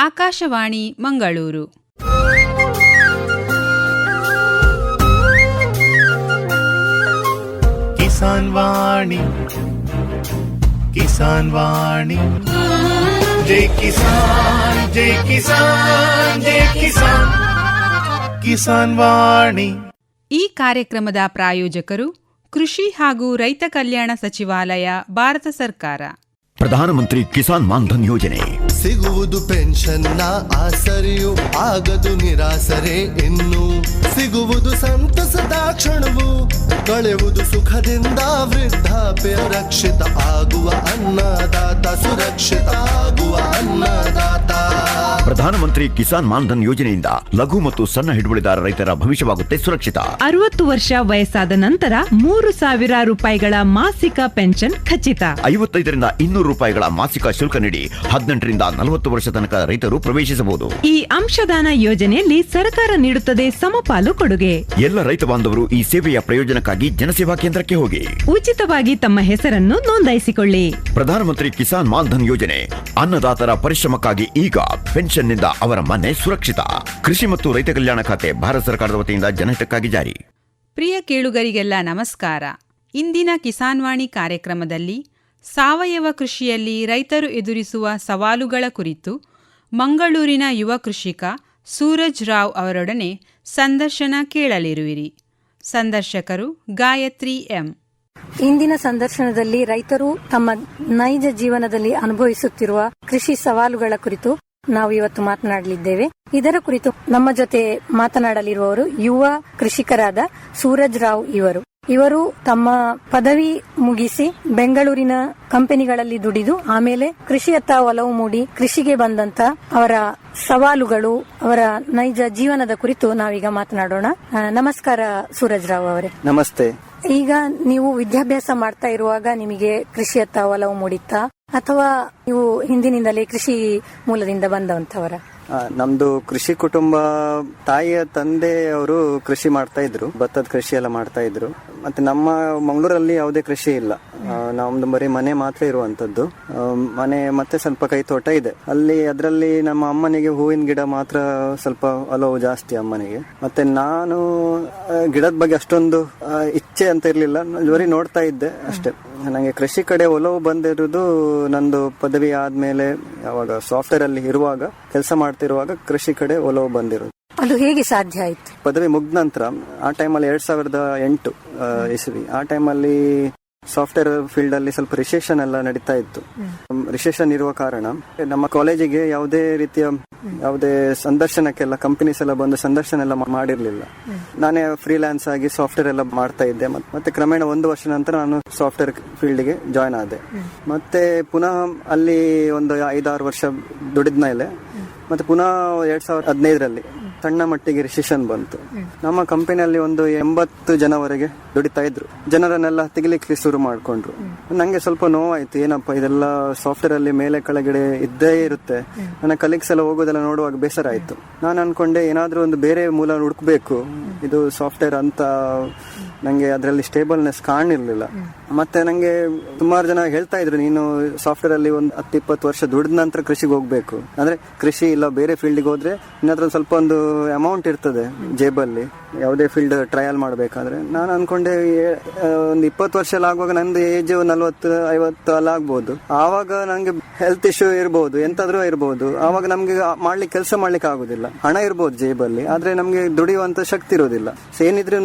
ಆಕಾಶವಾಣಿ ಮಂಗಳೂರು. ಕಿಸಾನ್ ವಾಣಿ, ಕಿಸಾನ್ ವಾಣಿ, ಜೈ ಕಿಸಾನ್, ಜೈ ಕಿಸಾನ್, ಜೈ ಕಿಸಾನ್, ಕಿಸಾನ್ ವಾಣಿ. ಈ ಕಾರ್ಯಕ್ರಮದ ಪ್ರಾಯೋಜಕರು ಕೃಷಿ ಹಾಗೂ ರೈತ ಕಲ್ಯಾಣ ಸಚಿವಾಲಯ, ಭಾರತ ಸರ್ಕಾರ. ಪ್ರಧಾನಮಂತ್ರಿ ಕಿಸಾನ್ ಮಾನ್ಧನ್ ಯೋಜನೆ ಸಿಗುವುದು ಪೆನ್ಷನ್ನ ಆಸರೆಯು, ಆಗದು ನಿರಾಸರೆ ಇನ್ನು. ಸಿಗುವುದು ಸಂತಸದ ಕ್ಷಣವು, ಕಳೆಯುವುದು ಸುಖದಿಂದ ವೃದ್ಧಾಪ್ಯ ರಕ್ಷಿತ ಆಗುವ ಅನ್ನದಾತ ಸುರಕ್ಷಿತ ಆಗುವ ಅನ್ನದಾತ. ಪ್ರಧಾನಮಂತ್ರಿ ಕಿಸಾನ್ ಮಾನ್ಧನ್ ಯೋಜನೆಯಿಂದ ಲಘು ಮತ್ತು ಸಣ್ಣ ಹಿಡುವಳಿದಾರ ರೈತರ ಭವಿಷ್ಯವಾಗುತ್ತೆ ಸುರಕ್ಷಿತ. 60 ವರ್ಷ ವಯಸ್ಸಾದ ನಂತರ 3,000 ರೂಪಾಯಿಗಳ ಮಾಸಿಕ ಪೆನ್ಷನ್ ಖಚಿತ. 55ರಿಂದ 200 ರೂಪಾಯಿಗಳ ಮಾಸಿಕ ಶುಲ್ಕ ನೀಡಿ 18ರಿಂದ 40 ವರ್ಷ ತನಕ ರೈತರು ಪ್ರವೇಶಿಸಬಹುದು. ಈ ಅಂಶದಾನ ಯೋಜನೆಯಲ್ಲಿ ಸರ್ಕಾರ ನೀಡುತ್ತದೆ ಸಮಪಾಲು ಕೊಡುಗೆ. ಎಲ್ಲ ರೈತ ಬಾಂಧವರು ಈ ಸೇವೆಯ ಪ್ರಯೋಜನಕ್ಕಾಗಿ ಜನಸೇವಾ ಕೇಂದ್ರಕ್ಕೆ ಹೋಗಿ ಉಚಿತವಾಗಿ ತಮ್ಮ ಹೆಸರನ್ನು ನೋಂದಾಯಿಸಿಕೊಳ್ಳಿ. ಪ್ರಧಾನಮಂತ್ರಿ ಕಿಸಾನ್ ಮಾನ್ಧನ್ ಯೋಜನೆ ಅನ್ನದಾತರ ಪರಿಶ್ರಮಕ್ಕಾಗಿ ಈಗ, ಪೆನ್ಷನ್ನಿಂದ ಅವರ ಮನೆ ಸುರಕ್ಷಿತ. ಕೃಷಿ ಮತ್ತು ರೈತ ಕಲ್ಯಾಣ ಖಾತೆ, ಭಾರತ ಸರ್ಕಾರದ ವತಿಯಿಂದ ಜನಹಿತಕ್ಕಾಗಿ ಜಾರಿ. ಪ್ರಿಯ ಕೇಳುಗರಿಗೆಲ್ಲ ನಮಸ್ಕಾರ. ಇಂದಿನ ಕಿಸಾನ್ ವಾಣಿ ಕಾರ್ಯಕ್ರಮದಲ್ಲಿ ಸಾವಯವ ಕೃಷಿಯಲ್ಲಿ ರೈತರು ಎದುರಿಸುವ ಸವಾಲುಗಳ ಕುರಿತು ಮಂಗಳೂರಿನ ಯುವ ಕೃಷಿಕ ಸೂರಜ್ ರಾವ್ ಅವರೊಡನೆ ಸಂದರ್ಶನ ಕೇಳಲಿರುವಿರಿ. ಸಂದರ್ಶಕರು ಗಾಯತ್ರಿ ಎಂ. ಇಂದಿನ ಸಂದರ್ಶನದಲ್ಲಿ ರೈತರು ತಮ್ಮ ನೈಜ ಜೀವನದಲ್ಲಿ ಅನುಭವಿಸುತ್ತಿರುವ ಕೃಷಿ ಸವಾಲುಗಳ ಕುರಿತು ನಾವು ಇವತ್ತು ಮಾತನಾಡಲಿದ್ದೇವೆ. ಇದರ ಕುರಿತು ನಮ್ಮ ಜೊತೆ ಮಾತನಾಡಲಿರುವವರು ಯುವ ಕೃಷಿಕರಾದ ಸೂರಜ್ ರಾವ್ ಇವರು ತಮ್ಮ ಪದವಿ ಮುಗಿಸಿ ಬೆಂಗಳೂರಿನ ಕಂಪನಿಗಳಲ್ಲಿ ದುಡಿದು ಆಮೇಲೆ ಕೃಷಿಯತ್ತ ಒಲವು ಮೂಡಿ ಕೃಷಿಗೆ ಬಂದಂತ ಅವರ ಸವಾಲುಗಳು, ಅವರ ನೈಜ ಜೀವನದ ಕುರಿತು ನಾವೀಗ ಮಾತನಾಡೋಣ. ನಮಸ್ಕಾರ ಸೂರಜ್ ರಾವ್ ಅವರೇ. ನಮಸ್ತೆ. ಈಗ ನೀವು ವಿದ್ಯಾಭ್ಯಾಸ ಮಾಡ್ತಾ ಇರುವಾಗ ನಿಮಗೆ ಕೃಷಿಯತ್ತ ಒಲವು ಮೂಡಿತ್ತಾ ಅಥವಾ ನೀವು ಹಿಂದಿನಿಂದಲೇ ಕೃಷಿ ಮೂಲದಿಂದ ಬಂದವಂತವರ? ನಮ್ದು ಕೃಷಿ ಕುಟುಂಬ. ತಾಯಿಯ ತಂದೆ ಅವರು ಕೃಷಿ ಮಾಡ್ತಾ ಇದ್ರು, ಭತ್ತದ ಕೃಷಿ ಎಲ್ಲ ಮಾಡ್ತಾ ಇದ್ರು. ಮತ್ತೆ ನಮ್ಮ ಮಂಗಳೂರಲ್ಲಿ ಯಾವುದೇ ಕೃಷಿ ಇಲ್ಲ, ನಮ್ದು ಬರೀ ಮನೆ ಮಾತ್ರ ಇರುವಂತದ್ದು. ಮನೆ ಮತ್ತೆ ಸ್ವಲ್ಪ ಕೈ ತೋಟ ಇದೆ ಅಲ್ಲಿ. ಅದರಲ್ಲಿ ನಮ್ಮ ಅಮ್ಮನಿಗೆ ಹೂವಿನ ಗಿಡ ಮಾತ್ರ ಸ್ವಲ್ಪ ಒಲವು ಜಾಸ್ತಿ ಅಮ್ಮನಿಗೆ. ಮತ್ತೆ ನಾನು ಗಿಡದ ಬಗ್ಗೆ ಅಷ್ಟೊಂದು ಇಚ್ಛೆ ಅಂತ ಇರ್ಲಿಲ್ಲ, ಬರೀ ನೋಡ್ತಾ ಇದ್ದೆ ಅಷ್ಟೇ. ನನಗೆ ಕೃಷಿ ಕಡೆ ಒಲವು ಬಂದಿರುವುದು ನಂದು ಪದವಿ ಆದ್ಮೇಲೆ, ಯಾವಾಗ ಸಾಫ್ಟ್ವೇರ್ ಅಲ್ಲಿ ಇರುವಾಗ, ಕೆಲಸ ಮಾಡ್ತಿರುವಾಗ ಕೃಷಿ ಕಡೆ ಒಲವು ಬಂದಿರೋದು. ಅದು ಹೇಗೆ ಸಾಧ್ಯ ಆಯ್ತು? ಪದವಿ ಮುಗ್ದ ನಂತರ ಆ ಟೈಮಲ್ಲಿ 2008 ಇಸ್ವಿ, ಆ ಟೈಮಲ್ಲಿ ಸಾಫ್ಟ್ವೇರ್ ಫೀಲ್ಡ್ ಅಲ್ಲಿ ಸ್ವಲ್ಪ ರಿಸೆಷನ್ ಎಲ್ಲ ನಡೀತಾ ಇತ್ತು. ರಿಸೆಷನ್ ಇರುವ ಕಾರಣ ನಮ್ಮ ಕಾಲೇಜಿಗೆ ಯಾವುದೇ ಸಂದರ್ಶನಕ್ಕೆಲ್ಲ ಕಂಪನೀಸ್ ಎಲ್ಲ ಬಂದು ಸಂದರ್ಶನ ಎಲ್ಲ ಮಾಡಿರ್ಲಿಲ್ಲ. ನಾನೇ ಫ್ರೀಲ್ಯಾನ್ಸ್ ಆಗಿ ಸಾಫ್ಟ್ವೇರ್ ಎಲ್ಲ ಮಾಡ್ತಾ ಇದ್ದೆ. ಮತ್ತೆ ಕ್ರಮೇಣ 1 ವರ್ಷ ನಂತರ ನಾನು ಸಾಫ್ಟ್ವೇರ್ ಫೀಲ್ಡ್ ಗೆ ಜಾಯ್ನ್ ಆದೆ. ಮತ್ತೆ ಪುನಃ ಅಲ್ಲಿ ಒಂದು 5-6 ವರ್ಷ ದುಡಿದ ಮೇಲೆ ಮತ್ತೆ ಪುನಃ 2015ರಲ್ಲಿ ಸಣ್ಣ ಮಟ್ಟಿಗೆ ರಿಸೆಷನ್ ಬಂತು. ನಮ್ಮ ಕಂಪನಿಯಲ್ಲಿ ಒಂದು 80 ಜನವರೆಗೆ ದುಡಿತಾ ಇದ್ರು. ಜನರನ್ನೆಲ್ಲ ತೆಗಿಲಿಕ್ಕೆ ಶುರು ಮಾಡ್ಕೊಂಡ್ರು. ನಂಗೆ ಸ್ವಲ್ಪ ನೋವಾಯ್ತು, ಏನಪ್ಪ ಇದೆಲ್ಲ ಸಾಫ್ಟ್ವೇರ್ ಅಲ್ಲಿ ಮೇಲೆ ಕೆಳಗಡೆ ಇದ್ದೇ ಇರುತ್ತೆ. ನನ್ನ ಕಲೀಗ್ಸ್ ಎಲ್ಲ ಹೋಗೋದೆಲ್ಲ ನೋಡುವಾಗ ಬೇಸರ ಆಯ್ತು. ನಾನು ಅನ್ಕೊಂಡೆ ಏನಾದ್ರೂ ಒಂದು ಬೇರೆ ಮೂಲ ಹುಡುಕ್ಬೇಕು, ಇದು ಸಾಫ್ಟ್ವೇರ್ ಅಂತ ನಂಗೆ ಅದರಲ್ಲಿ ಸ್ಟೇಬಲ್ನೆಸ್ ಕಾಣಿರ್ಲಿಲ್ಲ. ಮತ್ತೆ ನಂಗೆ ಸುಮಾರು ಜನ ಹೇಳ್ತಾ ಇದ್ರು, ನೀನು ಸಾಫ್ಟ್ವೇರ್ ಅಲ್ಲಿ ಒಂದು 10-20 ವರ್ಷ ದುಡಿದ ನಂತರ ಕೃಷಿಗೆ ಹೋಗ್ಬೇಕು, ಅಂದ್ರೆ ಕೃಷಿ ಇಲ್ಲ ಬೇರೆ ಫೀಲ್ಡ್ಗೆ ಹೋದ್ರೆ ಇನ್ನತ್ರ ಸ್ವಲ್ಪ ಒಂದು ಅಮೌಂಟ್ ಇರ್ತದೆ ಜೇಬಲ್ಲಿ, ಯಾವುದೇ ಫೀಲ್ಡ್ ಟ್ರಯಲ್ ಮಾಡ್ಬೇಕಾದ್ರೆ. ನಾನು ಅನ್ಕೊಂಡೆ ಒಂದು 20 ವರ್ಷ ಎಲ್ಲ ಆಗುವಾಗ ನಂದು ಏಜ್ 40-50 ಅಲ್ಲ ಆಗ್ಬಹುದು. ಆವಾಗ ನಂಗೆ ಹೆಲ್ತ್ ಇಶ್ಯೂ ಇರ್ಬೋದು, ಎಂತಾದ್ರೂ ಇರ್ಬೋದು. ಆವಾಗ ನಮ್ಗೆ ಕೆಲಸ ಮಾಡ್ಲಿಕ್ಕೆ ಆಗುದಿಲ್ಲ. ಹಣ ಇರ್ಬೋದು ಜೇಬಲ್ಲಿ, ಆದ್ರೆ ನಮ್ಗೆ ದುಡಿಯುವಂತ ಶಕ್ತಿ ಇರೋದಿಲ್ಲ. ಏನಿದ್ರು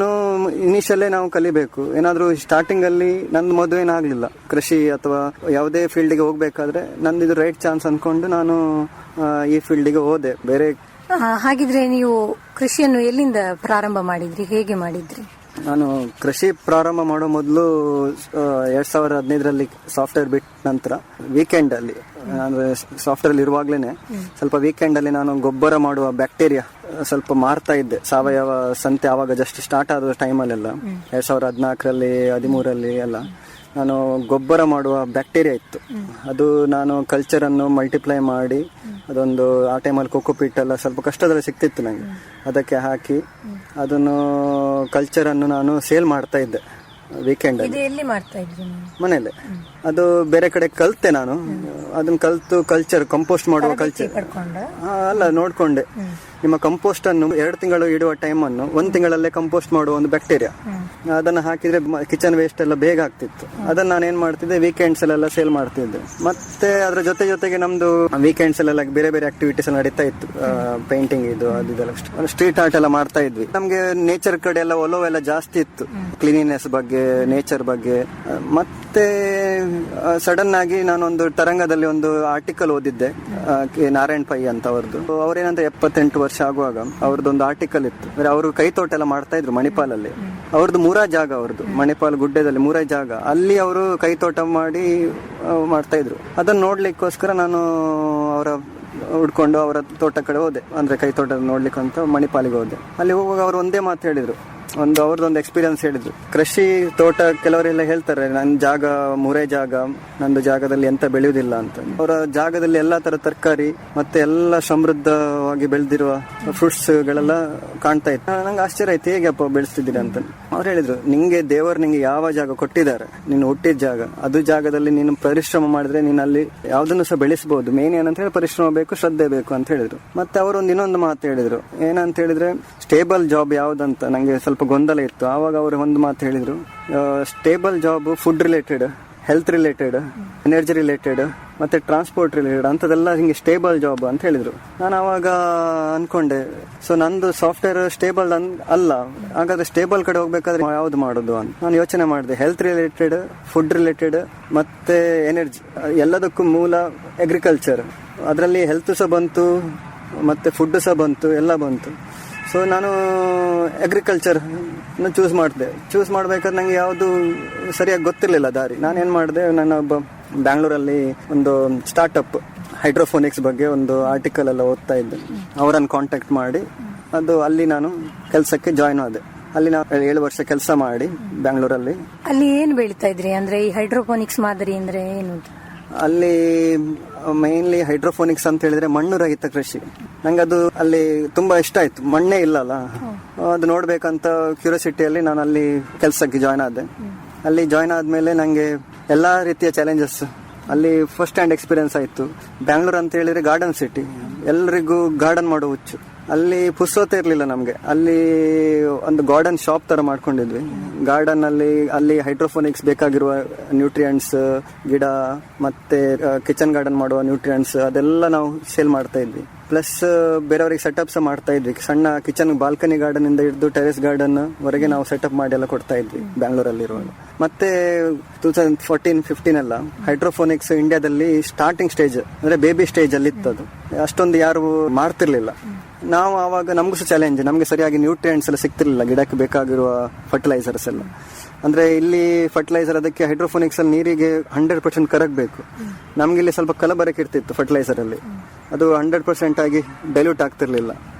ಇನಿಷಿಯಲ್ಲೇ ನಾವು ಕಲಿಬೇಕು. ಏನಾದ್ರೂ ಸ್ಟಾರ್ಟಿಂಗ್ ಅಲ್ಲಿ ನಂದು ಮದುವೆ ಏನಾಗ್ಲಿಲ್ಲ, ಕೃಷಿ ಅಥವಾ ಯಾವುದೇ ಫೀಲ್ಡ್ ಗೆ ಹೋಗ್ಬೇಕಾದ್ರೆ ನಂದು ಇದು ರೈಟ್ ಚಾನ್ಸ್ ಅನ್ಕೊಂಡು ನಾನು ಈ ಫೀಲ್ಡ್ ಗೆ ಹೋದೆ. ಬೇರೆ ಹಾಗಿದ್ರೆ ನೀವು ಕೃಷಿಯನ್ನು ಎಲ್ಲಿಂದ ಪ್ರಾರಂಭ ಮಾಡಿದ್ರಿ, ಹೇಗೆ ಮಾಡಿದ್ರಿ? ನಾನು ಕೃಷಿ ಪ್ರಾರಂಭ ಮಾಡೋ ಮೊದಲು 2015ರಲ್ಲಿ ಸಾಫ್ಟ್ವೇರ್ ಬಿಟ್ಟ ನಂತರ ವೀಕೆಂಡ್ ಅಲ್ಲಿ, ಅಂದ್ರೆ ಸಾಫ್ಟ್ವೇರ್ ಅಲ್ಲಿ ಇರುವಾಗ್ಲೇನೆ ಸ್ವಲ್ಪ ವೀಕೆಂಡ್ ಅಲ್ಲಿ ನಾನು ಗೊಬ್ಬರ ಮಾಡುವ ಬ್ಯಾಕ್ಟೀರಿಯಾ ಸ್ವಲ್ಪ ಮಾರ್ತಾ ಇದ್ದೆ. ಸಾವಯವ ಸಂತೆ ಆವಾಗ ಜಸ್ಟ್ ಸ್ಟಾರ್ಟ್ ಆದ ಟೈಮಲ್ಲೆಲ್ಲ 2014ರಲ್ಲಿ 13ರಲ್ಲಿ ಎಲ್ಲ ನಾನು ಗೊಬ್ಬರ ಮಾಡುವ ಬ್ಯಾಕ್ಟೀರಿಯಾ ಇತ್ತು. ಅದು ನಾನು ಕಲ್ಚರ್ ಅನ್ನು ಮಲ್ಟಿಪ್ಲೈ ಮಾಡಿ, ಅದೊಂದು ಆ ಟೈಮಲ್ಲಿ ಕೋಕೋಪೀಟ್ ಎಲ್ಲ ಸ್ವಲ್ಪ ಕಷ್ಟದಲ್ಲಿ ಸಿಕ್ತಿತ್ತು ನನಗೆ, ಅದಕ್ಕೆ ಹಾಕಿ ಅದನ್ನು ಕಲ್ಚರ್ ಅನ್ನು ನಾನು ಸೇಲ್ ಮಾಡ್ತಾ ಇದ್ದೆ. ವೀಕೆಂಡ್ ಇದು ಎಲ್ಲಿ ಮಾಡ್ತಾ ಇದ್ರಿ ನೀವು? ಮನೇಲೆ. ಅದು ಬೇರೆ ಕಡೆ ಕಲ್ತೆ ನಾನು. ಅದನ್ನ ಕಲ್ತು ಕಲ್ಚರ್ ಕಂಪೋಸ್ಟ್ ಮಾಡುವ ಕಲ್ಚರ್ ಅಲ್ಲ ನೋಡ್ಕೊಂಡೆ. ನಿಮ್ಮ ಕಂಪೋಸ್ಟ್ ಅನ್ನು 2 ತಿಂಗಳು ಇಡುವ ಟೈಮ್ ಅನ್ನು 1 ತಿಂಗಳಲ್ಲೇ ಕಂಪೋಸ್ಟ್ ಮಾಡುವ ಒಂದು ಬ್ಯಾಕ್ಟೀರಿಯಾ, ಅದನ್ನ ಹಾಕಿದ್ರೆ ಕಿಚನ್ ವೇಸ್ಟ್ ಎಲ್ಲ ಬೇಗ ಆಗ್ತಿತ್ತು. ಅದನ್ನ ನಾನು ಏನ್ ಮಾಡ್ತಿದ್ದೆ, ವೀಕೆಂಡ್ಸ್ ಅಲ್ಲೆಲ್ಲ ಸೇಲ್ ಮಾಡ್ತಿದ್ದೆ. ಮತ್ತೆ ಅದ್ರ ಜೊತೆಗೆ ನಮ್ದು ವೀಕೆಂಡ್ಸ್ ಅಲ್ಲೆಲ್ಲ ಬೇರೆ ಬೇರೆ ಆಕ್ಟಿವಿಟೀಸ್ ಎಲ್ಲ ನಡೀತಾ ಇತ್ತು. ಪೇಂಟಿಂಗ್ ಇದು ಅದೆಲ್ಲ, ಸ್ಟ್ರೀಟ್ ಆರ್ಟ್ ಎಲ್ಲ ಮಾಡ್ತಾ ಇದ್ವಿ. ನಮ್ಗೆ ನೇಚರ್ ಕಡೆ ಎಲ್ಲ ಒಲವೆಲ್ಲ ಜಾಸ್ತಿ ಇತ್ತು, ಕ್ಲೀನಿನೆಸ್ ಬಗ್ಗೆ, ನೇಚರ್ ಬಗ್ಗೆ. ಮತ್ತೆ ಸಡನ್ ಆಗಿ ನಾನೊಂದು ತರಂಗದಲ್ಲಿ ಒಂದು ಆರ್ಟಿಕಲ್ ಓದಿದ್ದೆ, ನಾರಾಯಣ್ ಪೈ ಅಂತ ಅವ್ರದ್ದು. ಅವ್ರೇನಂತ 78 ವರ್ಷ ಆಗುವಾಗ ಅವ್ರದ್ದೊಂದು ಆರ್ಟಿಕಲ್ ಇತ್ತು. ಅಂದ್ರೆ ಅವರು ಕೈತೋಟ ಎಲ್ಲ ಮಾಡ್ತಾ ಇದ್ರು ಮಣಿಪಾಲಲ್ಲಿ. ಅವ್ರದ್ದು 3 ಜಾಗ, ಅವ್ರದ್ದು ಮಣಿಪಾಲ್ ಗುಡ್ಡದಲ್ಲಿ 3 ಜಾಗ, ಅಲ್ಲಿ ಅವರು ಕೈತೋಟ ಮಾಡಿ ಮಾಡ್ತಾ ಇದ್ರು. ಅದನ್ನ ನೋಡ್ಲಿಕ್ಕೋಸ್ಕರ ನಾನು ಅವರ ಹುಡ್ಕೊಂಡು ಅವರ ತೋಟ ಕಡೆ ಹೋದೆ, ಅಂದ್ರೆ ಕೈತೋಟ ನೋಡ್ಲಿಕ್ಕೆ ಅಂತ ಮಣಿಪಾಲಿಗೆ ಹೋದೆ. ಅಲ್ಲಿ ಹೋಗುವಾಗ ಅವರು ಒಂದೇ ಮಾತು ಹೇಳಿದ್ರು, ಅವ್ರದ್ದೊಂದು ಎಕ್ಸ್ಪೀರಿಯನ್ಸ್ ಹೇಳಿದ್ರು. ಕೃಷಿ ತೋಟ ಕೆಲವರೆಲ್ಲ ಹೇಳ್ತಾರೆ, ನನ್ನ ಜಾಗ 3 ಜಾಗ, ನಂದು ಜಾಗದಲ್ಲಿ ಎಂತ ಬೆಳೆಯುವುದಿಲ್ಲ ಅಂತ. ಅವರ ಜಾಗದಲ್ಲಿ ಎಲ್ಲಾ ತರ ತರಕಾರಿ ಮತ್ತೆ ಎಲ್ಲ ಸಮೃದ್ಧವಾಗಿ ಬೆಳೆದಿರುವ ಫ್ರೂಟ್ಸ್ ಗಳೆಲ್ಲ ಕಾಣ್ತಾ ಇತ್ತು. ನಂಗೆ ಆಶ್ಚರ್ಯ ಆಯ್ತು, ಹೇಗೆ ಅಪ್ಪ ಬೆಳೆಸ್ತಿದ್ದೀರಿ ಅಂತ. ಅವ್ರು ಹೇಳಿದ್ರು, ದೇವರು ನಿಂಗೆ ಯಾವ ಜಾಗ ಕೊಟ್ಟಿದ್ದಾರೆ, ನೀನು ಹುಟ್ಟಿದ ಜಾಗ, ಅದು ಜಾಗದಲ್ಲಿ ನೀನು ಪರಿಶ್ರಮ ಮಾಡಿದ್ರೆ ನೀನು ಅಲ್ಲಿ ಯಾವ್ದನ್ನು ಸಹ ಬೆಳೆಸಬಹುದು. ಮೇನ್ ಏನಂತ ಹೇಳಿ ಪರಿಶ್ರಮ ಬೇಕು, ಶ್ರದ್ಧೆ ಬೇಕು ಅಂತ ಹೇಳಿದ್ರು. ಮತ್ತೆ ಅವರು ಇನ್ನೊಂದು ಮಾತು ಹೇಳಿದ್ರು, ಏನಂತ ಹೇಳಿದ್ರೆ ಸ್ಟೇಬಲ್ ಜಾಬ್ ಯಾವ್ದಂತ ನಂಗೆ ಸ್ವಲ್ಪ ಗೊಂದಲ ಇತ್ತು. ಆವಾಗ ಅವರು ಒಂದು ಮಾತು ಹೇಳಿದ್ರು, stable job food related, health related, energy related ಮತ್ತೆ ಟ್ರಾನ್ಸ್ಪೋರ್ಟ್ ರಿಲೇಟೆಡ್ ಅಂತದೆಲ್ಲ ಹಿಂಗೆ ಸ್ಟೇಬಲ್ ಜಾಬ್ ಅಂತ ಹೇಳಿದ್ರು. ನಾನು ಅವಾಗ ಅನ್ಕೊಂಡೆ, ಸೊ ನಂದು ಸಾಫ್ಟ್ವೇರ್ ಸ್ಟೇಬಲ್ ಅಲ್ಲ, ಹಾಗಾದ್ರೆ ಸ್ಟೇಬಲ್ ಕಡೆ ಹೋಗ್ಬೇಕಾದ್ರೆ ಯಾವ್ದು ಮಾಡೋದು ಅಂತ ನಾನು ಯೋಚನೆ ಮಾಡಿದೆ. ಹೆಲ್ತ್ ರಿಲೇಟೆಡ್, ಫುಡ್ ರಿಲೇಟೆಡ್ ಮತ್ತೆ ಎನರ್ಜಿ, ಎಲ್ಲದಕ್ಕೂ ಮೂಲ ಅಗ್ರಿಕಲ್ಚರ್. ಅದರಲ್ಲಿ ಹೆಲ್ತ್ ಸಹ ಬಂತು ಮತ್ತೆ ಫುಡ್ ಸಹ ಬಂತು, ಎಲ್ಲ ಬಂತು. ಸೊ ನಾನು ಅಗ್ರಿಕಲ್ಚರ್ ಚೂಸ್ ಮಾಡ್ಬೇಕಾದ್ರೆ ನಂಗೆ ಯಾವುದು ಸರಿಯಾಗಿ ಗೊತ್ತಿರಲಿಲ್ಲ ದಾರಿ. ನಾನೇನು ಮಾಡಿದೆ, ನನ್ನ ಒಬ್ಬ ಬ್ಯಾಂಗ್ಳೂರಲ್ಲಿ ಒಂದು ಸ್ಟಾರ್ಟ್ಅಪ್ ಹೈಡ್ರೋಫೋನಿಕ್ಸ್ ಬಗ್ಗೆ ಒಂದು ಆರ್ಟಿಕಲ್ ಎಲ್ಲ ಓದ್ತಾ ಇದ್ದೆ. ಅವರನ್ನು ಕಾಂಟ್ಯಾಕ್ಟ್ ಮಾಡಿ ಅಲ್ಲಿ ನಾನು ಕೆಲಸಕ್ಕೆ ಜಾಯ್ನ್ ಆದೆ. ಅಲ್ಲಿ ನಾವು 7 ವರ್ಷ ಕೆಲಸ ಮಾಡಿ ಬ್ಯಾಂಗ್ಳೂರಲ್ಲಿ. ಅಲ್ಲಿ ಏನು ಬೆಳೀತಾ ಇದ್ರಿ? ಅಂದ್ರೆ ಈ ಹೈಡ್ರೋಫೋನಿಕ್ಸ್ ಮಾದರಿ ಅಂದ್ರೆ ಏನು? ಅಲ್ಲಿ ಮೈನ್ಲಿ ಹೈಡ್ರೋಫೋನಿಕ್ಸ್ ಅಂತ ಹೇಳಿದ್ರೆ ಮಣ್ಣು ರಹಿತ ಕೃಷಿ. ನಂಗೆ ಅದು ಅಲ್ಲಿ ತುಂಬಾ ಇಷ್ಟ ಆಯ್ತು. ಮಣ್ಣೇ ಇಲ್ಲಲ್ಲ, ಅದು ನೋಡ್ಬೇಕಂತ ಕ್ಯೂರಿಯಾಸಿಟಿಯಲ್ಲಿ ನಾನು ಅಲ್ಲಿ ಕೆಲಸಕ್ಕೆ ಜಾಯ್ನ್ ಆದೆ. ಅಲ್ಲಿ ಜಾಯ್ನ್ ಆದ್ಮೇಲೆ ನಂಗೆ ಎಲ್ಲಾ ರೀತಿಯ ಚಾಲೆಂಜಸ್ ಅಲ್ಲಿ ಫಸ್ಟ್ ಹ್ಯಾಂಡ್ ಎಕ್ಸ್ಪೀರಿಯನ್ಸ್ ಆಯ್ತು. ಬ್ಯಾಂಗ್ಳೂರ್ ಅಂತ ಹೇಳಿದ್ರೆ ಗಾರ್ಡನ್ ಸಿಟಿ, ಎಲ್ರಿಗೂ ಗಾರ್ಡನ್ ಮಾಡೋ ಹುಚ್ಚು. ಅಲ್ಲಿ ಪುಸ್ತಕ ಇರ್ಲಿಲ್ಲ ನಮ್ಗೆ. ಅಲ್ಲಿ ಒಂದು ಗಾರ್ಡನ್ ಶಾಪ್ ತರ ಮಾಡ್ಕೊಂಡಿದ್ವಿ. ಗಾರ್ಡನ್ ಅಲ್ಲಿ ಹೈಡ್ರೋಫೋನಿಕ್ಸ್ ಬೇಕಾಗಿರುವ ನ್ಯೂಟ್ರಿಯೆಂಟ್ಸ್, ಗಿಡ ಮತ್ತೆ ಕಿಚನ್ ಗಾರ್ಡನ್ ಮಾಡುವ ನ್ಯೂಟ್ರಿಯೆಂಟ್ಸ್ ಅದೆಲ್ಲ ನಾವು ಸೇಲ್ ಮಾಡ್ತಾ ಇದ್ವಿ. ಪ್ಲಸ್ ಬೇರೆಯವರಿಗೆ ಸೆಟಪ್ ಸಹ ಮಾಡ್ತಾ ಇದ್ವಿ. ಸಣ್ಣ ಕಿಚನ್ ಬಾಲ್ಕನಿ ಗಾರ್ಡನ್ ಇಂದ ಹಿಡಿದು ಟೆರೆಸ್ ಗಾರ್ಡನ್ ವರೆಗೆ ನಾವು ಸೆಟಪ್ ಮಾಡಿ ಎಲ್ಲ ಕೊಡ್ತಾ ಇದ್ವಿ ಬ್ಯಾಂಗ್ಳೂರಲ್ಲಿರುವಾಗ. ಮತ್ತೆ 2014-15 ಎಲ್ಲ ಹೈಡ್ರೋಫೋನಿಕ್ಸ್ ಇಂಡಿಯಾದಲ್ಲಿ ಸ್ಟಾರ್ಟಿಂಗ್ ಸ್ಟೇಜ್, ಅಂದ್ರೆ ಬೇಬಿ ಸ್ಟೇಜ್ ಅಲ್ಲಿ ಇತ್ತದು. ಅಷ್ಟೊಂದು ಯಾರು ಮಾಡ್ತಿರ್ಲಿಲ್ಲ. ನಾವು ಆವಾಗ ನಮಗೂ ಸಹ ಚಾಲೆಂಜ್, ನಮಗೆ ಸರಿಯಾಗಿ ನ್ಯೂಟ್ರಿಯೆಂಟ್ಸ್ ಎಲ್ಲ ಸಿಗ್ತಿರ್ಲಿಲ್ಲ, ಗಿಡಕ್ಕೆ ಬೇಕಾಗಿರುವ ಫರ್ಟಿಲೈಸರ್ಸ್ ಎಲ್ಲ. ಅಂದ್ರೆ ಇಲ್ಲಿ ಫರ್ಟಿಲೈಸರ್ ಅದಕ್ಕೆ ಹೈಡ್ರೋಫೋನಿಕ್ಸ್ ಅಲ್ಲಿ ನೀರಿಗೆ 100% ಕರಗಬೇಕು. ನಮ್ಗೆ ಇಲ್ಲಿ ಸ್ವಲ್ಪ ಕಲಬರಕೆ ಇರ್ತಿತ್ತು ಫರ್ಟಿಲೈಸರ್ ಅಲ್ಲಿ, ಅದು 100% ಆಗಿ ಡೈಲ್ಯೂಟ್ ಆಗ್ತಿರ್ಲಿಲ್ಲ.